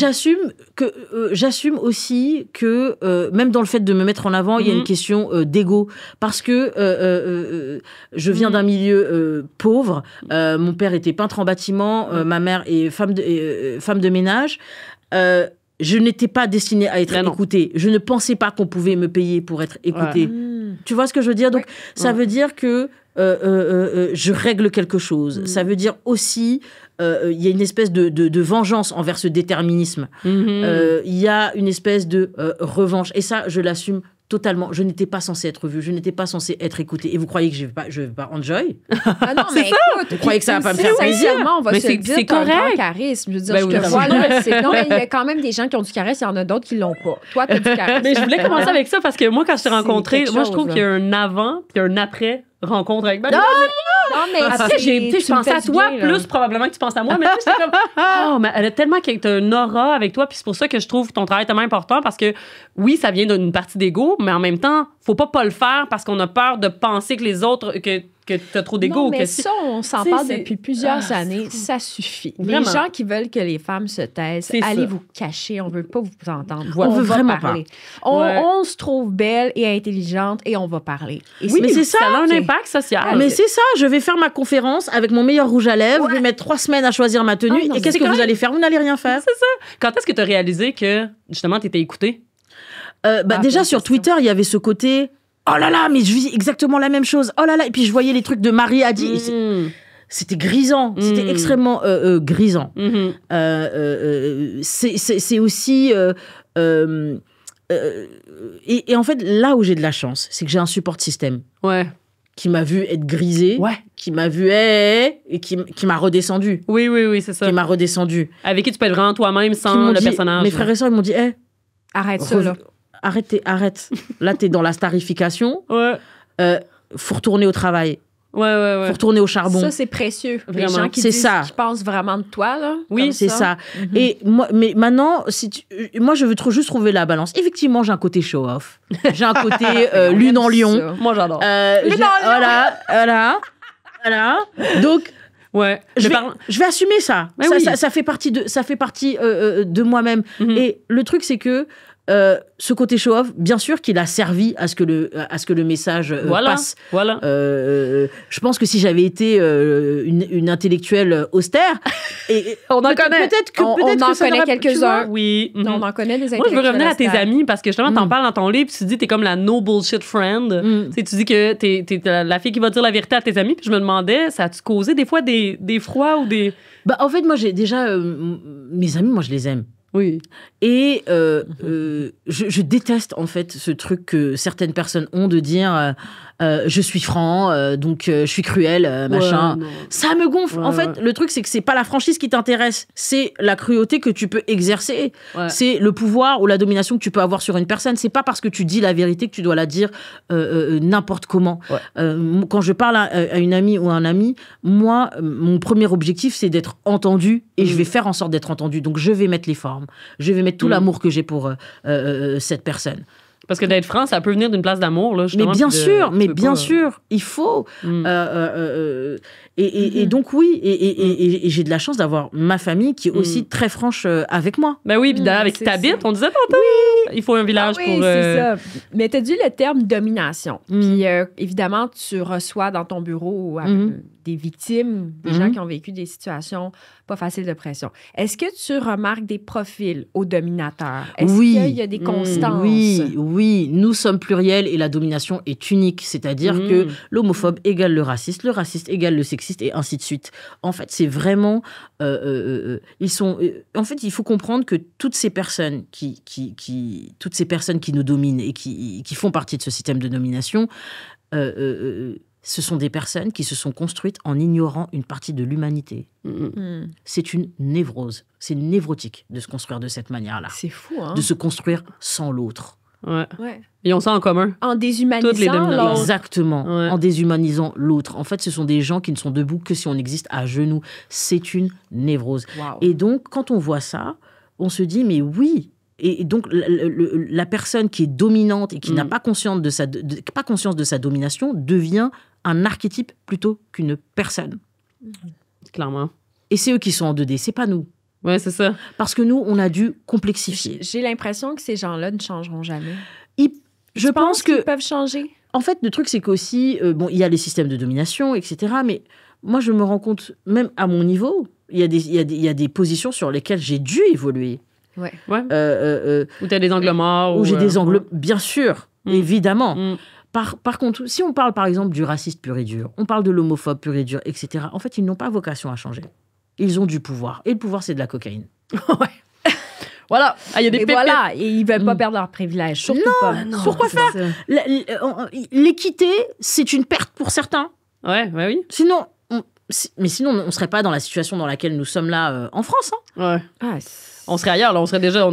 j'assume aussi que même dans le fait de me mettre en avant, il y a une question d'ego parce que je viens d'un milieu pauvre. Mon père était peintre en bâtiment, ma mère est femme de ménage. Je n'étais pas destinée à être écoutée. Je ne pensais pas qu'on pouvait me payer pour être écoutée. Tu vois ce que je veux dire? Donc, ça veut dire que je règle quelque chose. Ça veut dire aussi, il y a une espèce de vengeance envers ce déterminisme. Il y a une espèce de revanche. Et ça, je l'assume totalement. Je n'étais pas censée être vue. Je n'étais pas censée être écoutée. Et vous croyez que je vais pas enjoy?
Ah non, mais écoute,
vous croyez que ça va pas me faire plaisir?
On va se le dire, t'as un grand charisme. Je veux dire, je te vois là. Non, mais il y a quand même des gens qui ont du charisme, il y en a d'autres qui l'ont pas. Toi, t'as du charisme.
Mais je voulais commencer avec ça parce que moi, quand je t'ai rencontré, moi, je trouve qu'il y a un avant puis un après rencontre avec Marie.
Non, mais
après, je pensais à toi plus probablement que tu penses à moi, mais là, j'étais comme, oh, mais elle a tellement une aura avec toi, puis c'est pour ça que je trouve ton travail tellement important, parce que oui, ça vient d'une partie d'ego, mais en même temps, faut pas le faire parce qu'on a peur de penser que les autres, que t'as trop d'ego.
Non, mais ça, on s'en parle depuis plusieurs années, ça suffit. Vraiment. Les gens qui veulent que les femmes se taisent, allez vous cacher, on veut pas vous entendre.
On veut vraiment
parler. On se trouve belle et intelligente et on va parler. Et
oui, mais c'est ça.
Ça a un impact social.
Mais c'est ça, je vais faire ma conférence avec mon meilleur rouge à lèvres, je vais mettre 3 semaines à choisir ma tenue, et qu'est-ce que vous allez faire? Vous n'allez rien faire.
C'est ça. Quand est-ce que tu as réalisé que, justement, tu étais écoutée?
Déjà, sur Twitter, il y avait ce côté... Oh là là, mais je vis exactement la même chose. Oh là là, et puis je voyais les trucs de Marie a dit. C'était grisant. C'était extrêmement grisant. C'est aussi... et en fait, là où j'ai de la chance, c'est que j'ai un support système.
Ouais.
Qui m'a vu être grisée, qui m'a vu et qui m'a redescendu.
Oui, c'est ça.
Qui m'a redescendu.
Avec qui tu peux être vraiment toi-même sans le personnage.
Mes frères et sœurs, ils m'ont dit,
arrête ça, là.
Arrête. Là, t'es dans la starification. Faut retourner au travail.
Faut
retourner au charbon.
Ça, c'est précieux.
Vraiment.
Les gens qui disent qu'ils pensent vraiment de toi, là.
Oui, c'est ça. Et moi, mais maintenant, moi, je veux juste trouver la balance. Effectivement, j'ai un côté show-off. J'ai un côté lune en lion.
Moi, j'adore.
Lune en lion. Voilà. Donc... Je vais assumer ça. Ça fait partie de moi-même. Et le truc, c'est que ce côté show-off, bien sûr qu'il a servi à ce que le message passe. Je pense que si j'avais été une intellectuelle austère,
on en connaît.
Peut-être que
on en connaît quelques-uns.
Oui.
On en connaît des intellectuels.
Moi, je veux revenir à tes amis parce que justement, t'en parles dans ton livre, puis tu dis t'es comme la no bullshit friend. Tu dis que t'es la fille qui va dire la vérité à tes amis. Puis je me demandais, ça a-tu causé des fois des froids ou des...
En fait, moi, j'ai déjà... mes amis, moi, je les aime.
Oui.
Et je déteste, en fait, ce truc que certaines personnes ont de dire je suis franc, donc je suis cruel, machin. Ça me gonfle. En fait, le truc, c'est que c'est pas la franchise qui t'intéresse. C'est la cruauté que tu peux exercer. C'est le pouvoir ou la domination que tu peux avoir sur une personne. C'est pas parce que tu dis la vérité que tu dois la dire n'importe comment. Quand je parle à une amie ou à un ami, moi, mon premier objectif, c'est d'être entendu et je vais faire en sorte d'être entendu. Donc, je vais mettre les formes. Je vais mettre tout l'amour que j'ai pour cette personne.
Parce que d'être franc, ça peut venir d'une place d'amour, là.
Mais bien sûr, il faut. Et donc oui, et j'ai de la chance d'avoir ma famille qui est aussi très franche avec moi.
Ben oui, puis avec qui t'habites, on disait tantôt. Oui. Il faut un village pour...
c'est ça. Mais t'as dit le terme domination. Puis évidemment, tu reçois dans ton bureau des victimes, des gens qui ont vécu des situations pas faciles de pression. Est-ce que tu remarques des profils aux dominateurs? Est-ce qu'il y a des constances?
Oui, nous sommes pluriels et la domination est unique. C'est-à-dire que l'homophobe égale le raciste égale le sexiste et ainsi de suite. En fait, c'est vraiment... en fait, il faut comprendre que toutes ces personnes qui toutes ces personnes qui nous dominent et qui font partie de ce système de domination, ce sont des personnes qui se sont construites en ignorant une partie de l'humanité. C'est une névrose. C'est névrotique de se construire de cette manière-là.
C'est fou, hein?
De se construire sans l'autre.
Ouais. Ils ont ça en commun.
En déshumanisant
Toutes les dominantes.
Exactement.
Ouais.
En déshumanisant l'autre. En fait, ce sont des gens qui ne sont debout que si on existe à genoux. C'est une névrose.
Wow.
Et donc, quand on voit ça, on se dit, mais oui. Et donc, la personne qui est dominante et qui n'a pas conscience de sa domination devient un archétype plutôt qu'une personne.
Clairement.
Et c'est eux qui sont en 2D, c'est pas nous.
Ouais, c'est ça.
Parce que nous, on a dû complexifier.
J'ai l'impression que ces gens-là ne changeront jamais.
Je pense
qu'ils
que...
peuvent changer.
En fait, le truc, c'est qu'aussi, il y a les systèmes de domination, etc. Mais moi, je me rends compte, même à mon niveau, il y a des positions sur lesquelles j'ai dû évoluer.
Ouais. Où tu as des angles morts.
Où j'ai des angles, bien sûr, évidemment.
Mm.
Par contre, si on parle, par exemple, du raciste pur et dur, on parle de l'homophobe pur et dur, etc., en fait, ils n'ont pas vocation à changer. Ils ont du pouvoir. Et le pouvoir, c'est de la cocaïne.
Ouais. Voilà. Il y a des pépites.
Voilà. Et ils ne veulent pas perdre leurs privilèges. Surtout pas.
Non. Pourquoi faire l'équité, c'est une perte pour certains.
Ouais, oui.
Sinon, on ne serait pas dans la situation dans laquelle nous sommes là en France.
Ouais.
Ah,
on serait ailleurs, là. On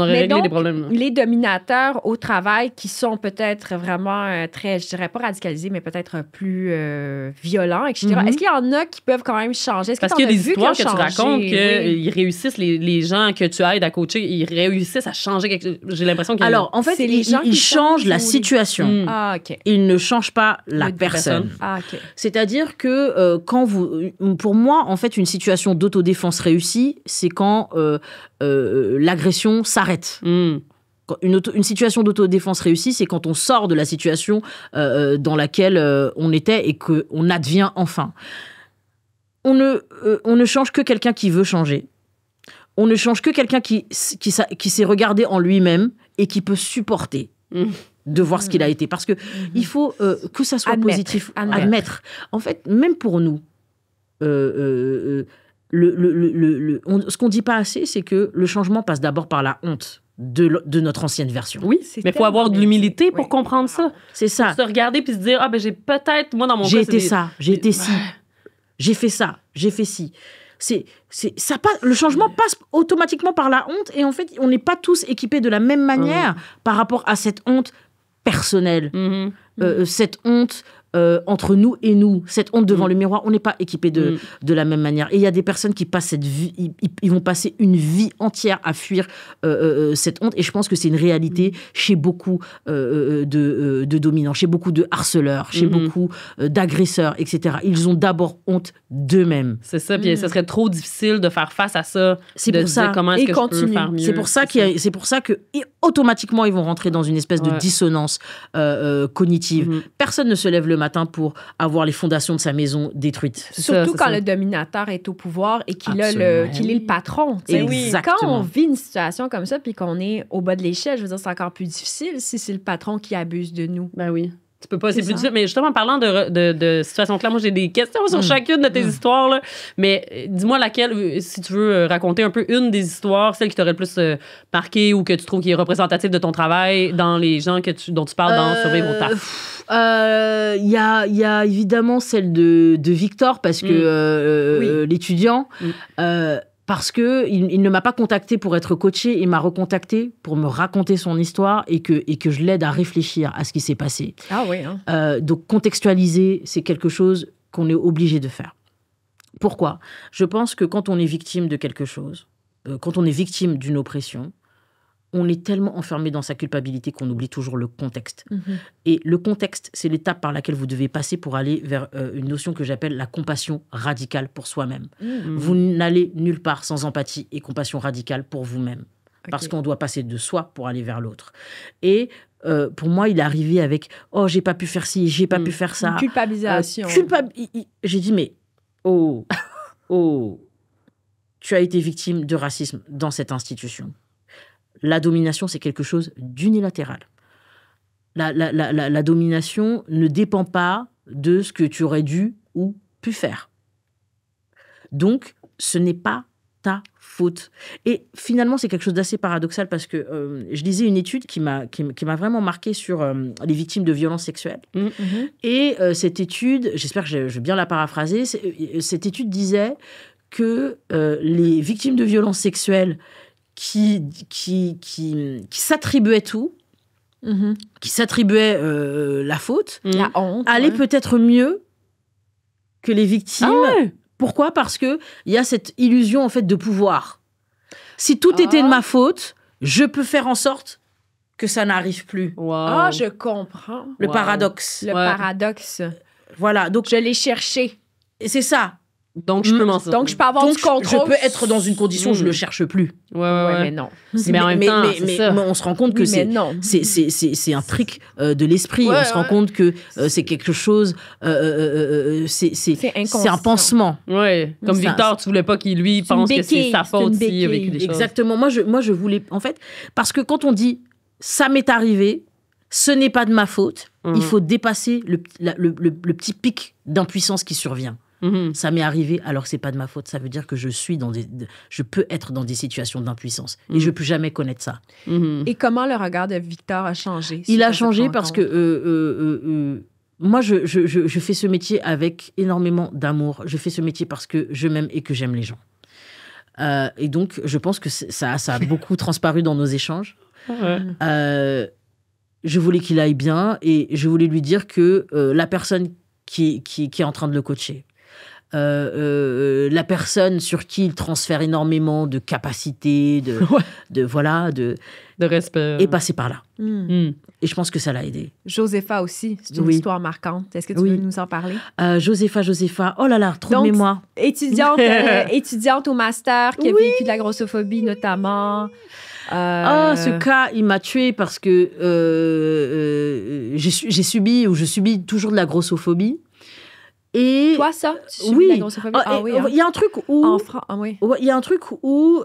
aurait réglé des problèmes.
Les dominateurs au travail qui sont peut-être vraiment très, je dirais pas radicalisés, mais peut-être plus violents, etc. Est-ce qu'il y en a qui peuvent quand même changer?
Parce qu'il y a des histoires que tu racontes qu'ils réussissent, les gens que tu aides à coacher, ils réussissent à changer quelque chose. J'ai l'impression qu'il y a...
Alors, en fait,
c'est les gens
ils
qui
changent la situation.
Ah, OK.
Ils ne changent pas la personne.
Ah, OK.
C'est-à-dire que pour moi, en fait, une situation d'autodéfense réussie, c'est quand l'agression s'arrête. Une situation d'autodéfense réussie, c'est quand on sort de la situation dans laquelle on était et qu'on advient enfin. On ne change que quelqu'un qui veut changer. On ne change que quelqu'un qui s'est regardé en lui-même et qui peut supporter de voir ce qu'il a été. Parce que il faut que ça soit positif. Admettre. En fait, même pour nous, ce qu'on ne dit pas assez, c'est que le changement passe d'abord par la honte de notre ancienne version.
Oui, mais il faut avoir de l'humilité pour comprendre ça.
C'est ça.
Pour se regarder puis se dire, ah ben j'ai peut-être, moi dans mon cas...
J'ai été ça, j'ai été ci, j'ai fait ça, j'ai fait ci. Le changement passe automatiquement par la honte et en fait, on n'est pas tous équipés de la même manière par rapport à cette honte personnelle. Cette honte... entre nous et nous, cette honte devant le miroir, on n'est pas équipés de la même manière. Et il y a des personnes qui passent cette vie, ils vont passer une vie entière à fuir cette honte. Et je pense que c'est une réalité chez beaucoup de dominants, chez beaucoup de harceleurs, chez beaucoup d'agresseurs, etc. Ils ont d'abord honte d'eux-mêmes.
C'est ça, puis ça serait trop difficile de faire face à ça.
C'est
de
pour ça.
Dire comment est-ce que je peux faire mieux.
C'est pour ça que automatiquement, ils vont rentrer dans une espèce de dissonance cognitive. Personne ne se lève le matin pour avoir les fondations de sa maison détruites.
Surtout quand le dominateur est au pouvoir et qu'il est le patron.
Exactement.
Quand on vit une situation comme ça puis qu'on est au bas de l'échelle, je veux dire, c'est encore plus difficile si c'est le patron qui abuse de nous.
Ben oui. Tu peux pas, c'est plus difficile. Mais justement, en parlant de situations claires, moi, j'ai des questions sur chacune de tes histoires. Là. Mais dis-moi laquelle, si tu veux raconter un peu une des histoires, celle qui t'aurait le plus marqué ou que tu trouves qui est représentative de ton travail dans les gens dont tu parles dans Survivre au taf.
Il y a évidemment celle de Victor, parce que l'étudiant... parce qu'il ne m'a pas contacté pour être coaché, il m'a recontacté pour me raconter son histoire et que je l'aide à réfléchir à ce qui s'est passé.
Ah oui. Hein.
Donc contextualiser, c'est quelque chose qu'on est obligé de faire. Pourquoi ? Je pense que quand on est victime de quelque chose, quand on est victime d'une oppression, on est tellement enfermé dans sa culpabilité qu'on oublie toujours le contexte. Et le contexte, c'est l'étape par laquelle vous devez passer pour aller vers une notion que j'appelle la compassion radicale pour soi-même. Vous n'allez nulle part sans empathie et compassion radicale pour vous-même. Parce qu'on doit passer de soi pour aller vers l'autre. Et pour moi, il est arrivé avec « Oh, j'ai pas pu faire ci, j'ai pas pu faire ça. »
Une culpabilisation.
J'ai dit « Mais, oh, tu as été victime de racisme dans cette institution. » La domination, c'est quelque chose d'unilatéral. La domination ne dépend pas de ce que tu aurais dû ou pu faire. Donc, ce n'est pas ta faute. Et finalement, c'est quelque chose d'assez paradoxal parce que je lisais une étude qui m'a vraiment marqué sur les victimes de violences sexuelles. Et cette étude, j'espère que je vais bien la paraphraser, cette étude disait que les victimes de violences sexuelles qui s'attribuaient tout, qui s'attribuaient la faute,
la honte,
allaient peut-être mieux que les victimes. Pourquoi ? Parce qu'il y a cette illusion, en fait, de pouvoir. Si tout était de ma faute, je peux faire en sorte que ça n'arrive plus.
Ah, je comprends.
Le paradoxe.
Le paradoxe.
Voilà. Donc,
je l'ai cherché.
Et c'est ça.
Donc, je peux m'en sortir.
Donc, je peux avoir du contrôle.
Je peux être dans une condition où je ne le cherche plus.
Ouais,
mais non.
Mais en même temps,
mais on se rend compte que c'est un trick de l'esprit. On se rend compte que c'est quelque chose... c'est un pansement.
Oui, comme Victor, tu voulais pas qu'il, lui, pense que c'est sa faute s'il a vécu des choses.
Exactement. Moi, je voulais... En fait, parce que quand on dit « ça m'est arrivé », ce n'est pas de ma faute, il faut dépasser le petit pic d'impuissance qui survient. Ça m'est arrivé alors que c'est pas de ma faute. Ça veut dire que je peux être dans des situations d'impuissance et je peux jamais connaître ça.
Et comment le regard de Victor a changé?
Il a changé parce que moi, je fais ce métier avec énormément d'amour. Je fais ce métier parce que je m'aime et que j'aime les gens. Et donc, je pense que ça a beaucoup transparu dans nos échanges. Je voulais qu'il aille bien et je voulais lui dire que la personne qui est en train de le coacher, la personne sur qui il transfère énormément de capacités, de
respect,
est passé par là. Et je pense que ça l'a aidé.
Josépha aussi, c'est une histoire marquante. Est-ce que tu veux nous en parler?
Josépha, oh là là, trop de mémoire.
Étudiante au master qui a vécu de la grossophobie notamment.
Ce cas, il m'a tuée parce que j'ai subi ou je subis toujours de la grossophobie. Et
toi, ça? Tu subis de la grossophobie?
Il y a un truc où... Il y a un truc où...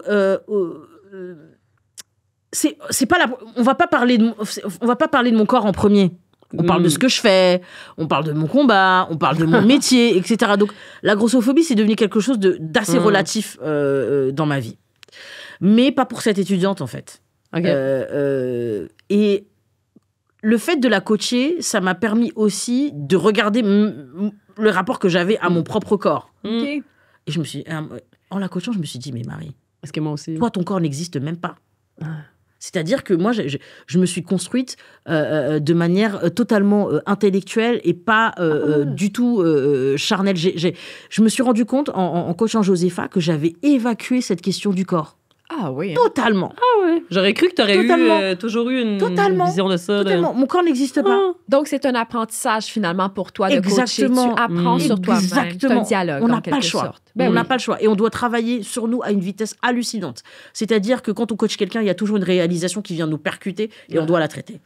c'est pas on va pas parler de mon corps en premier. On parle de ce que je fais, on parle de mon combat, on parle de mon métier, etc. Donc, la grossophobie, c'est devenu quelque chose d'assez relatif dans ma vie. Mais pas pour cette étudiante, en fait. Et le fait de la coacher, ça m'a permis aussi de regarder le rapport que j'avais à mon propre corps. Et je me suis... En la coachant, je me suis dit, mais Marie,
parce que moi aussi,
toi, ton corps n'existe même pas. C'est-à-dire que moi, je me suis construite de manière totalement intellectuelle et pas du tout charnelle. Je me suis rendu compte, en coachant Josépha, que j'avais évacué cette question du corps.
Ah oui.
Totalement.
Ah oui. J'aurais cru que tu aurais toujours eu une vision de ça.
Totalement. Mon corps n'existe pas.
Donc, c'est un apprentissage finalement pour toi de coacher. Tu apprends sur toi-même. C'est un dialogue.
On n'a pas le choix. On n'a pas le choix. Et on doit travailler sur nous à une vitesse hallucinante. C'est-à-dire que quand on coach quelqu'un, il y a toujours une réalisation qui vient nous percuter et on doit la traiter.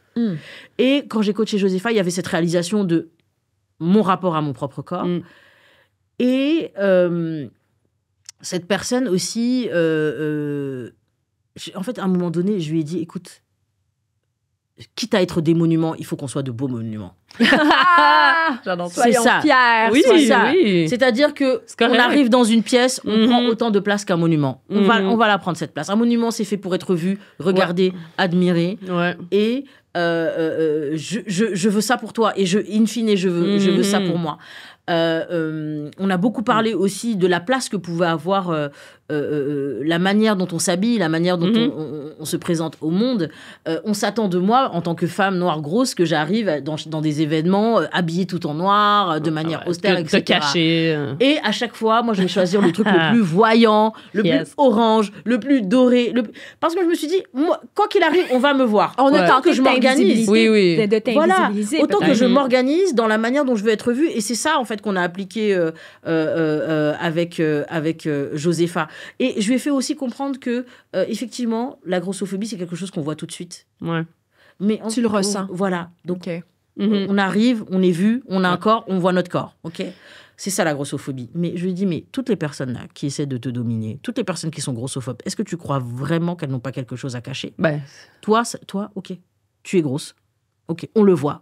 Et quand j'ai coaché Josépha, il y avait cette réalisation de mon rapport à mon propre corps. Et... cette personne aussi, en fait, à un moment donné, je lui ai dit, écoute, quitte à être des monuments, il faut qu'on soit de beaux monuments.
C'est ça. Fiers.
Oui, c'est ça. Oui. C'est-à-dire que on arrive dans une pièce, on prend autant de place qu'un monument. On va la prendre, cette place. Un monument, c'est fait pour être vu, regardé, admiré. Et je veux ça pour toi. Et in fine, je veux ça pour moi. On a beaucoup parlé aussi de la place que pouvait avoir la manière dont on s'habille, la manière dont on se présente au monde. On s'attend de moi, en tant que femme noire grosse, que j'arrive dans des événements habillée tout en noir, de manière austère, etc.
Caché.
Et à chaque fois, moi, je vais choisir le truc le plus voyant, le plus orange, le plus doré. Parce que je me suis dit, moi, quoi qu'il arrive, on va me voir.
On a tenté
que je m'organise.
De t'invisibiliser.
Voilà. Autant que je m'organise dans la manière dont je veux être vue. Et c'est ça, en fait, qu'on a appliqué avec Josépha. Et je lui ai fait aussi comprendre que, effectivement, la grossophobie, c'est quelque chose qu'on voit tout de suite. Mais
tu le ressens.
Voilà. Donc, on arrive, on est vu, on a un corps, on voit notre corps. C'est ça, la grossophobie. Mais je lui ai dit, mais toutes les personnes là qui essaient de te dominer, toutes les personnes qui sont grossophobes, est-ce que tu crois vraiment qu'elles n'ont pas quelque chose à cacher? Toi, ok, tu es grosse. Ok, on le voit.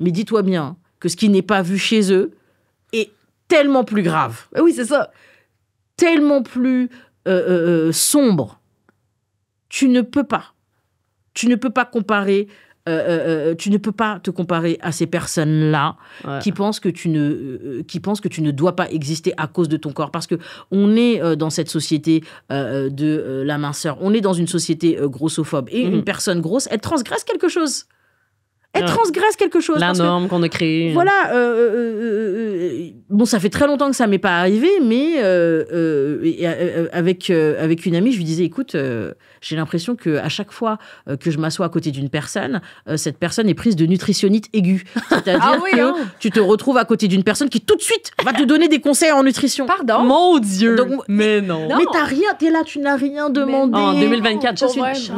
Mais dis-toi bien que ce qui n'est pas vu chez eux est tellement plus grave.
Oui, c'est ça.
Tellement plus sombre, tu ne peux pas comparer. Tu ne peux pas te comparer à ces personnes-là qui pensent que tu ne dois pas exister à cause de ton corps. Parce qu'on est dans cette société de la minceur. On est dans une société grossophobe. Et une personne grosse, elle transgresse quelque chose. Elle transgresse quelque chose.
La norme qu'on a créée.
Voilà. Bon, ça fait très longtemps que ça ne m'est pas arrivé, mais avec une amie, je lui disais, écoute, j'ai l'impression qu'à chaque fois que je m'assois à côté d'une personne, cette personne est prise de nutritionnite aiguë. C'est-à-dire que tu te retrouves à côté d'une personne qui tout de suite va te donner des conseils en nutrition.
Pardon?
Mon Dieu!
Donc,
mais non.
Mais t'es là, tu n'as rien demandé.
En 2024,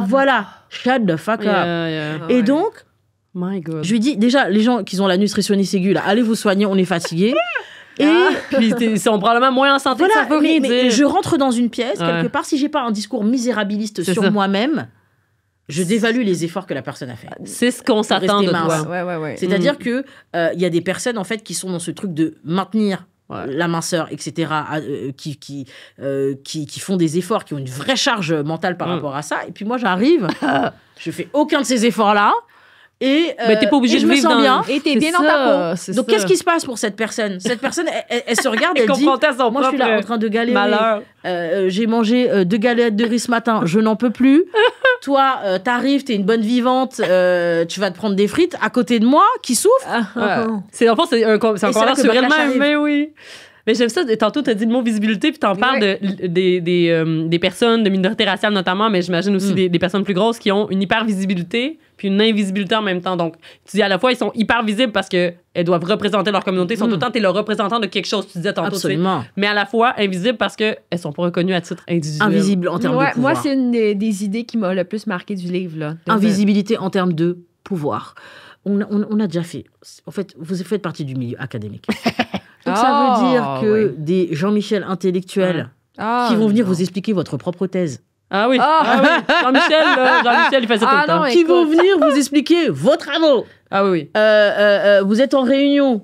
voilà. Shut the fuck up. Et donc,
My God.
je lui dis, déjà, les gens qui ont la nutritionniste aiguë, là, allez vous soigner, on est fatigués. Et
puis ils sont probablement moins en santé,
voilà,
ça peut rien dire.
Mais je rentre dans une pièce, quelque part, si j'ai pas un discours misérabiliste sur moi-même, je dévalue les efforts que la personne a fait.
C'est ce qu'on s'attend de toi.
Ouais.
C'est-à-dire que y a des personnes, en fait, qui sont dans ce truc de maintenir la minceur, etc., qui font des efforts, qui ont une vraie charge mentale par rapport à ça. Et puis moi, j'arrive, je fais aucun de ces efforts-là. Mais
t'es pas obligé de vivre
bien. Et t'es bien dans ta peau.
Donc, qu'est-ce qui se passe pour cette personne? Cette personne, elle se regarde, elle dit, moi, je suis là en train de galérer. J'ai mangé 2 galettes de riz ce matin, je n'en peux plus. Toi, t'arrives, t'es une bonne vivante, tu vas te prendre des frites à côté de moi, qui souffre.
C'est un commentaire sur elle-même, mais oui. Mais j'aime ça. Tantôt, tu as dit le mot visibilité, puis tu en parles des personnes de minorité raciale notamment, mais j'imagine aussi des personnes plus grosses qui ont une hyper-visibilité puis une invisibilité en même temps. Donc, tu dis à la fois, ils sont hyper visibles parce qu'elles doivent représenter leur communauté. Ils sont tout le temps, t'es le représentant de quelque chose, tu disais tantôt.
Absolument.
Mais à la fois, invisibles parce qu'elles sont pas reconnues à titre individuel.
Invisibles en termes de pouvoir.
Moi, c'est une des idées qui m'a le plus marqué du livre. Là,
invisibilité en termes de pouvoir. On a déjà fait... En fait, vous faites partie du milieu académique. Donc, ça veut dire que des Jean-Michel intellectuels qui vont venir vous expliquer votre propre thèse.
Ah oui. Jean-Michel, il fait ça tout le temps.
Qui vont venir vous expliquer vos travaux.
Ah oui.
Vous êtes en réunion.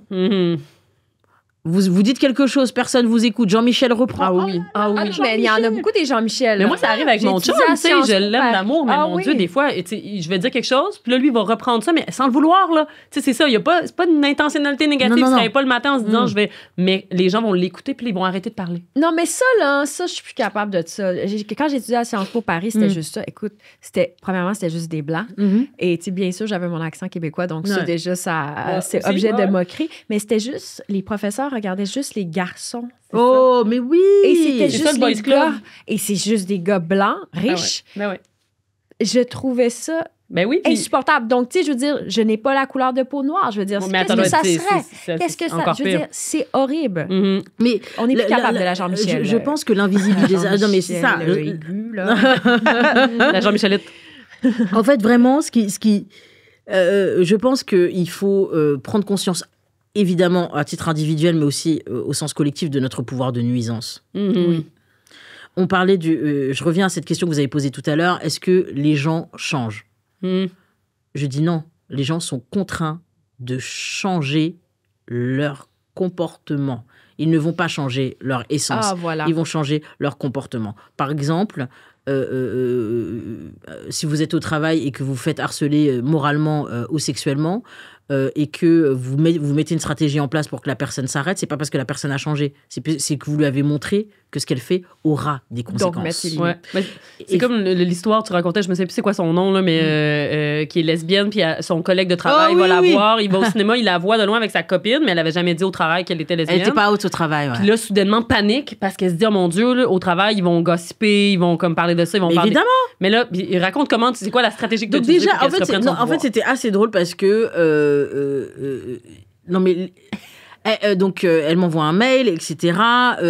Vous dites quelque chose, personne vous écoute. Jean-Michel reprend.
Ah oui.
Mais il y en a beaucoup des Jean-Michel.
Mais moi, ça arrive avec mon chum, tu sais, je l'aime d'amour, mais mon Dieu, des fois, je vais dire quelque chose, puis là, lui, il va reprendre ça, mais sans le vouloir, là. Tu sais, c'est ça, c'est pas une intentionnalité négative, il ne se réveille pas le matin en se disant, mais les gens vont l'écouter, puis ils vont arrêter de parler.
Non, mais ça, je suis plus capable de ça. Quand j'étudiais à Sciences Po Paris, c'était juste ça. Écoute, premièrement, c'était juste des Blancs. Et, tu sais, bien sûr, j'avais mon accent québécois, donc ça, déjà, c'est objet de moquerie. Mais c'était juste, les professeurs regardaient juste les garçons.
Oh, mais oui!
Et c'était juste les gars. Et c'est juste des gars blancs, riches. Je trouvais ça insupportable. Donc, tu sais, je veux dire, je n'ai pas la couleur de peau noire. Je veux dire, qu'est-ce que ça serait? Qu'est-ce que ça... Je veux dire, c'est horrible.
Mais
on n'est plus capable de la Jean-Michel.
Je pense que l'invisibilité... Non, mais c'est ça.
La Jean-Michelette.
En fait, vraiment, je pense qu'il faut prendre conscience, évidemment, à titre individuel, mais aussi au sens collectif de notre pouvoir de nuisance.
Oui.
On parlait je reviens à cette question que vous avez posée tout à l'heure. Est-ce que les gens changent? Je dis non. Les gens sont contraints de changer leur comportement. Ils ne vont pas changer leur essence. Ils vont changer leur comportement. Par exemple, si vous êtes au travail et que vous faites harceler moralement ou sexuellement, et que vous mettez une stratégie en place pour que la personne s'arrête, c'est pas parce que la personne a changé, c'est que vous lui avez montré que ce qu'elle fait aura des conséquences.
Donc, c'est comme l'histoire, tu racontais, je me sais plus c'est quoi son nom, là, mais qui est lesbienne, puis son collègue de travail va la voir, il va au cinéma, il la voit de loin avec sa copine, mais elle avait jamais dit au travail qu'elle était lesbienne.
Elle était pas haute au travail,
Puis là, soudainement, panique, parce qu'elle se dit, oh mon Dieu, là, au travail, ils vont gossiper, ils vont comme parler de ça, ils vont parler...
Évidemment!
Mais là, il raconte comment, c'est quoi la stratégie que tu
utilises pour qu'elle se reprenne son pouvoir. En fait, c'était assez drôle parce que... non mais donc elle m'envoie un mail, etc.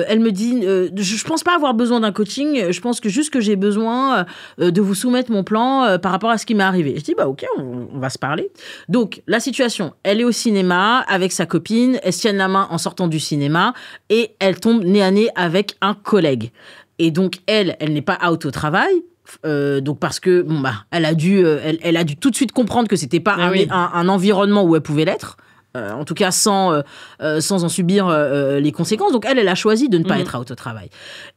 Elle me dit je pense pas avoir besoin d'un coaching, je pense que juste que j'ai besoin de vous soumettre mon plan par rapport à ce qui m'est arrivé. Je dis bah ok, on va se parler. Donc la situation, elle est au cinéma avec sa copine, elle se tiennent la main en sortant du cinéma et elle tombe nez à nez avec un collègue. Et donc elle n'est pas out au travail. Donc parce que elle a dû tout de suite comprendre que c'était pas un environnement où elle pouvait l'être. En tout cas, sans en subir les conséquences. Donc, elle a choisi de ne pas être out au travail.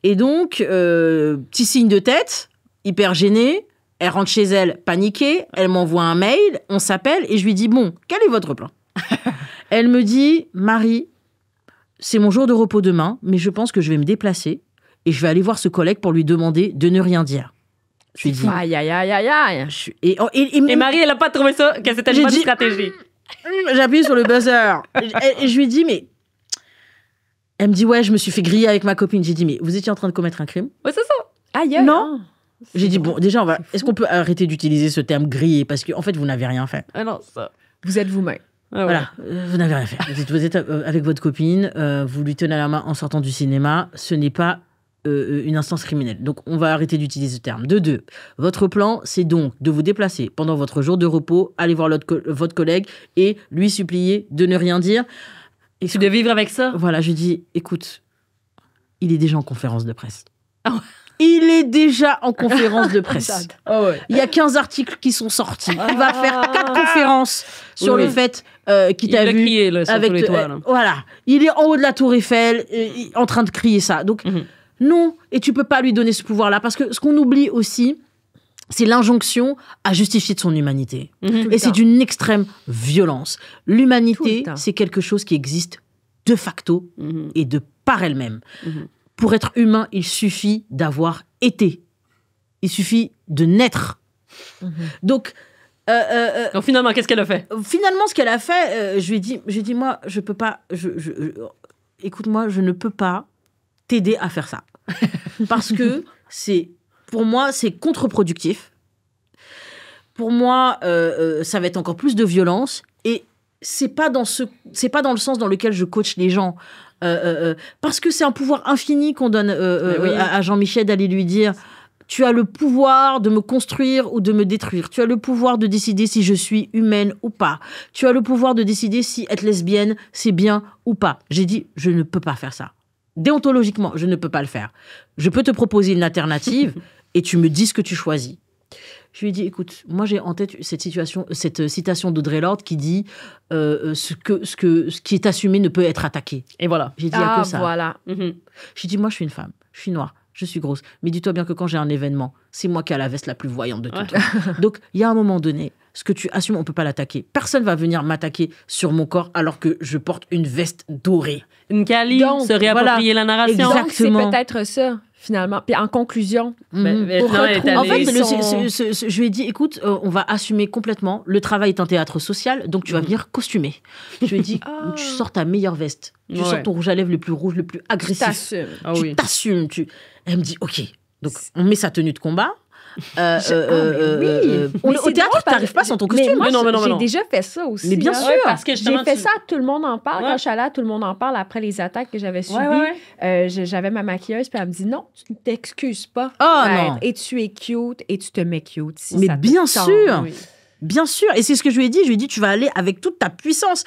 Et donc, petit signe de tête, hyper gênée. Elle rentre chez elle, paniquée. Elle m'envoie un mail. On s'appelle et je lui dis, bon, quel est votre plan? Elle me dit, Marie, c'est mon jour de repos demain, mais je pense que je vais me déplacer et je vais aller voir ce collègue pour lui demander de ne rien dire. Je lui dis...
Aïe, aïe, aïe, aïe, aïe.
Et Marie, elle n'a pas trouvé ça, que c'était une bonne stratégie.
J'appuie sur le buzzer. Et je lui dis, mais... Elle me dit, ouais, je me suis fait griller avec ma copine. J'ai dit, mais vous étiez en train de commettre un crime?
Ouais, c'est ça.
Aïe, aïe.
Non. J'ai dit, bon, déjà, est-ce qu'on peut arrêter d'utiliser ce terme griller? Parce qu'en fait, vous n'avez rien fait.
Ah non, ça.
Vous êtes vous-même.
Ah ouais.
Voilà, vous n'avez rien fait. Vous êtes avec votre copine, vous lui tenez la main en sortant du cinéma. Ce n'est pas une instance criminelle. Donc, on va arrêter d'utiliser ce terme. De deux, votre plan, c'est donc de vous déplacer pendant votre jour de repos, aller voir votre collègue et lui supplier de ne rien dire.
Et de vivre avec ça?
Voilà, je dis, écoute, il est déjà en conférence de presse.
Ah ouais.
Il est déjà en conférence de presse.
Oh ouais.
Il y a 15 articles qui sont sortis. Il va faire 4 conférences sur le fait qu'il t'a vu.
Crié, là, sur
avec
tous les toits, là.
voilà. Il est en haut de la tour Eiffel, en train de crier ça. Donc, non. Et tu peux pas lui donner ce pouvoir-là. Parce que ce qu'on oublie aussi, c'est l'injonction à justifier de son humanité. Et c'est d'une extrême violence. L'humanité, c'est quelque chose qui existe de facto et de par elle-même. Pour être humain, il suffit d'avoir été. Il suffit de naître. Donc,
finalement, qu'est-ce qu'elle a fait?
Finalement, ce qu'elle a fait, je lui ai dit, moi, je peux pas... écoute-moi, je ne peux pas t'aider à faire ça. Parce que pour moi, c'est contre-productif. Pour moi, ça va être encore plus de violence. Et c'est pas dans le sens dans lequel je coach les gens. Parce que c'est un pouvoir infini qu'on donne à Jean-Michel d'aller lui dire tu as le pouvoir de me construire ou de me détruire. Tu as le pouvoir de décider si je suis humaine ou pas. Tu as le pouvoir de décider si être lesbienne, c'est bien ou pas. J'ai dit, je ne peux pas faire ça. Déontologiquement, je ne peux pas le faire. Je peux te proposer une alternative et tu me dis ce que tu choisis. Je lui ai dit, écoute, moi j'ai en tête cette citation d'Audre Lorde qui dit ce qui est assumé ne peut être attaqué.
Et voilà.
J'ai dit, il n'y a que ça.
Voilà.
J'ai dit, moi je suis une femme, je suis noire, je suis grosse. Mais dis-toi bien que quand j'ai un événement, c'est moi qui ai la veste la plus voyante de toutes. Donc, il y a un moment donné, ce que tu assumes, on ne peut pas l'attaquer. Personne ne va venir m'attaquer sur mon corps alors que je porte une veste dorée.
Une Cali se réapproprier la narration.
Exactement.
Donc, c'est peut-être ça, finalement. Puis en conclusion,
en fait, je lui ai dit, écoute, on va assumer complètement. Le travail est un théâtre social, donc tu vas venir costumer. Je lui ai dit, tu sors ta meilleure veste. Tu sors ton rouge à lèvres le plus rouge, le plus agressif. Tu t'assumes. Elle me dit, OK. Donc, on met sa tenue de combat. Au théâtre, tu n'arrives pas sans ton costume.
Mais moi, j'ai déjà fait ça aussi.
Mais bien sûr.
Parce que
j'ai fait ça, tout le monde en parle. Quand je suis allée, tout le monde en parle après les attaques que j'avais subies. J'avais ma maquilleuse, puis elle me dit non, tu ne t'excuses pas.
Non.
Et tu es cute et tu te mets cute. Si
mais
ça
bien
sûr.
Oui. Bien sûr. Et c'est ce que je lui ai dit. Je lui ai dit, tu vas aller avec toute ta puissance.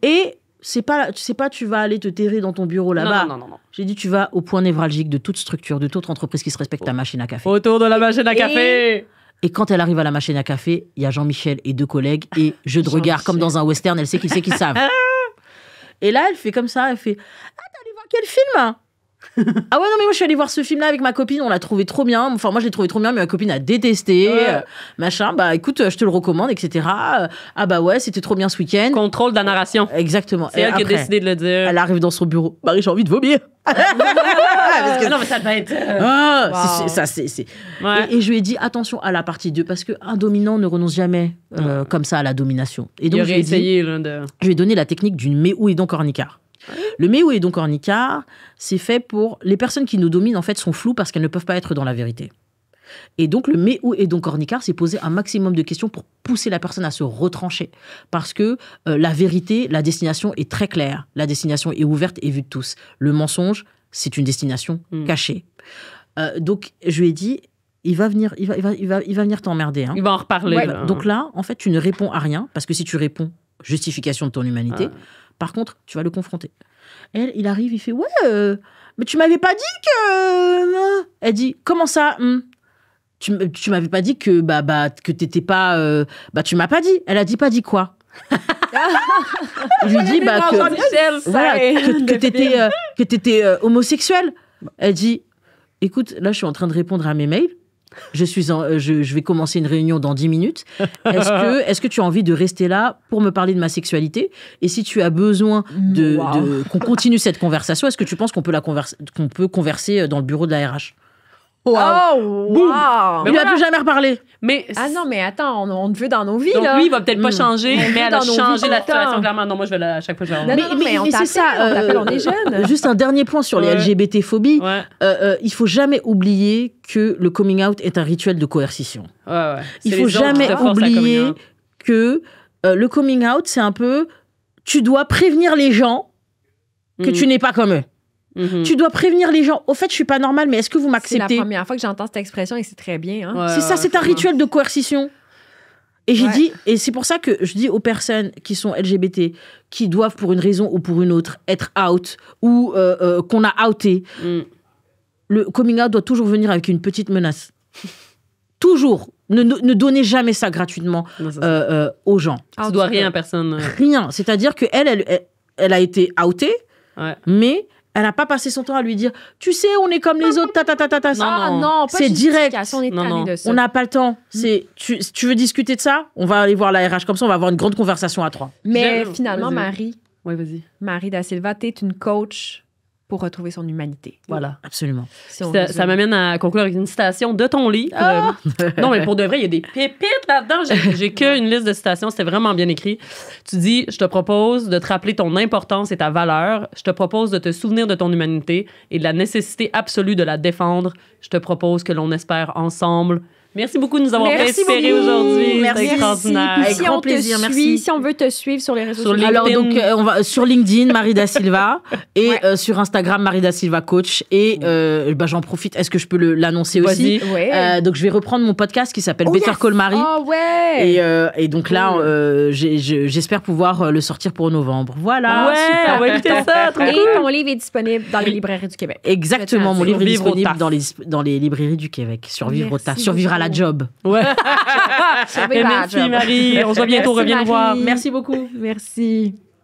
Et c'est pas, tu sais pas, tu vas aller te terrer dans ton bureau là-bas.
Non.
J'ai dit, tu vas au point névralgique de toute structure, de toute entreprise qui se respecte, ta machine à café.
Autour de la machine à café.
Et quand elle arrive à la machine à café, il y a Jean-Michel et 2 collègues et jeu de regard comme dans un western, elle sait qui c'est qu'ils savent. Et là, elle fait comme ça, elle fait « Ah, t'es allé voir quel film ?» Ah ouais, non, mais moi, je suis allée voir ce film-là avec ma copine, on l'a trouvé trop bien. Enfin, moi, je l'ai trouvé trop bien, mais ma copine a détesté. Machin, bah écoute, je te le recommande, etc. Ah bah ouais, c'était trop bien ce week-end.
Contrôle de la narration.
Exactement.
C'est elle qui a décidé de le dire.
Elle arrive dans son bureau. Marie, j'ai envie de vomir.
Non, mais ça devait être...
Et je lui ai dit, attention à la partie 2, parce qu'un dominant ne renonce jamais comme ça à la domination. Et donc, je lui ai donné la technique d'une méouïdon cornicard. Le méouïdon cornicard, c'est fait pour... Les personnes qui nous dominent, en fait, sont floues parce qu'elles ne peuvent pas être dans la vérité. Et donc, le méouïdon cornicard, c'est poser un maximum de questions pour pousser la personne à se retrancher. Parce que la vérité, la destination est très claire. La destination est ouverte et vue de tous. Le mensonge, c'est une destination cachée. Donc, je lui ai dit, il va venir t'emmerder. Hein.
Il va en reparler.
Là. Donc là, en fait, tu ne réponds à rien. Parce que si tu réponds, justification de ton humanité. Par contre, tu vas le confronter. Elle, il arrive, il fait « Ouais, mais tu m'avais pas dit que... » Elle dit « Comment ça tu m'avais pas dit que que t'étais pas... tu m'as pas dit. » Elle a dit « Pas dit quoi ?» Il lui dit que t'étais homosexuel. Elle dit, écoute, là, je suis en train de répondre à mes mails. Je vais commencer une réunion dans 10 minutes. Est-ce que tu as envie de rester là pour me parler de ma sexualité? Et si tu as besoin qu'on continue cette conversation, est-ce que tu penses qu'on peut converser dans le bureau de la RH?
Wow. Oh, wow.
Il n'a plus jamais reparlé.
Ah non, mais attends, on te veut dans nos vies,
donc,
là.
lui, il va peut-être pas changer, mais elle a changé la situation, clairement. Non, moi, je vais à chaque fois, je vais
mais on t'appelle, on est jeunes.
Juste un dernier point sur les LGBT-phobies. Il faut jamais oublier que le coming out est un rituel de coercition. Il faut jamais oublier que le coming out, c'est un peu... Tu dois prévenir les gens que tu n'es pas comme eux. Tu dois prévenir les gens. Au fait, je suis pas normale, mais est-ce que vous m'acceptez?
C'est la première fois que j'entends cette expression et c'est très bien. Hein?
C'est ça, c'est un rituel de coercition. Et j'ai dit, et c'est pour ça que je dis aux personnes qui sont LGBT, qui doivent pour une raison ou pour une autre être out ou qu'on a outé, le coming out doit toujours venir avec une petite menace. Toujours. Ne donnez jamais ça gratuitement aux gens.
Tu dois rien à personne.
Rien. C'est-à-dire qu'elle elle a été outée, mais elle n'a pas passé son temps à lui dire, tu sais, on est comme les autres,
Non,
c'est direct.
On
n'a pas le temps. Tu veux discuter de ça? On va aller voir la RH, comme ça, on va avoir une grande conversation à 3.
Mais finalement, Marie
Da
Silva, t'es une coach pour retrouver son humanité.
Voilà.
Absolument.
Ça m'amène à conclure avec une citation de ton livre. Non, mais pour de vrai, il y a des pépites là-dedans. J'ai qu'une liste de citations. C'était vraiment bien écrit. Tu dis, je te propose de te rappeler ton importance et ta valeur. Je te propose de te souvenir de ton humanité et de la nécessité absolue de la défendre. Je te propose que l'on espère ensemble. Merci beaucoup de nous avoir fait espérer aujourd'hui.
Merci.
Extraordinaire.
Avec grand plaisir. Merci.
Si on veut te suivre sur les réseaux sociaux.
Alors, donc, on va sur LinkedIn, Marie Da Silva, et sur Instagram, Marie Da Silva Coach. Et j'en profite. Est-ce que je peux l'annoncer aussi? Donc, je vais reprendre mon podcast qui s'appelle Better Call Marie. Et donc là, j'espère pouvoir le sortir pour novembre. Voilà.
On va écouter ça.
Et ton livre est disponible dans les librairies du Québec.
Exactement. Mon livre est disponible dans les librairies du Québec. Survivre au taf. Survivre à la job.
Merci Marie. On se voit bientôt. Reviens nous voir.
Merci beaucoup.
Merci.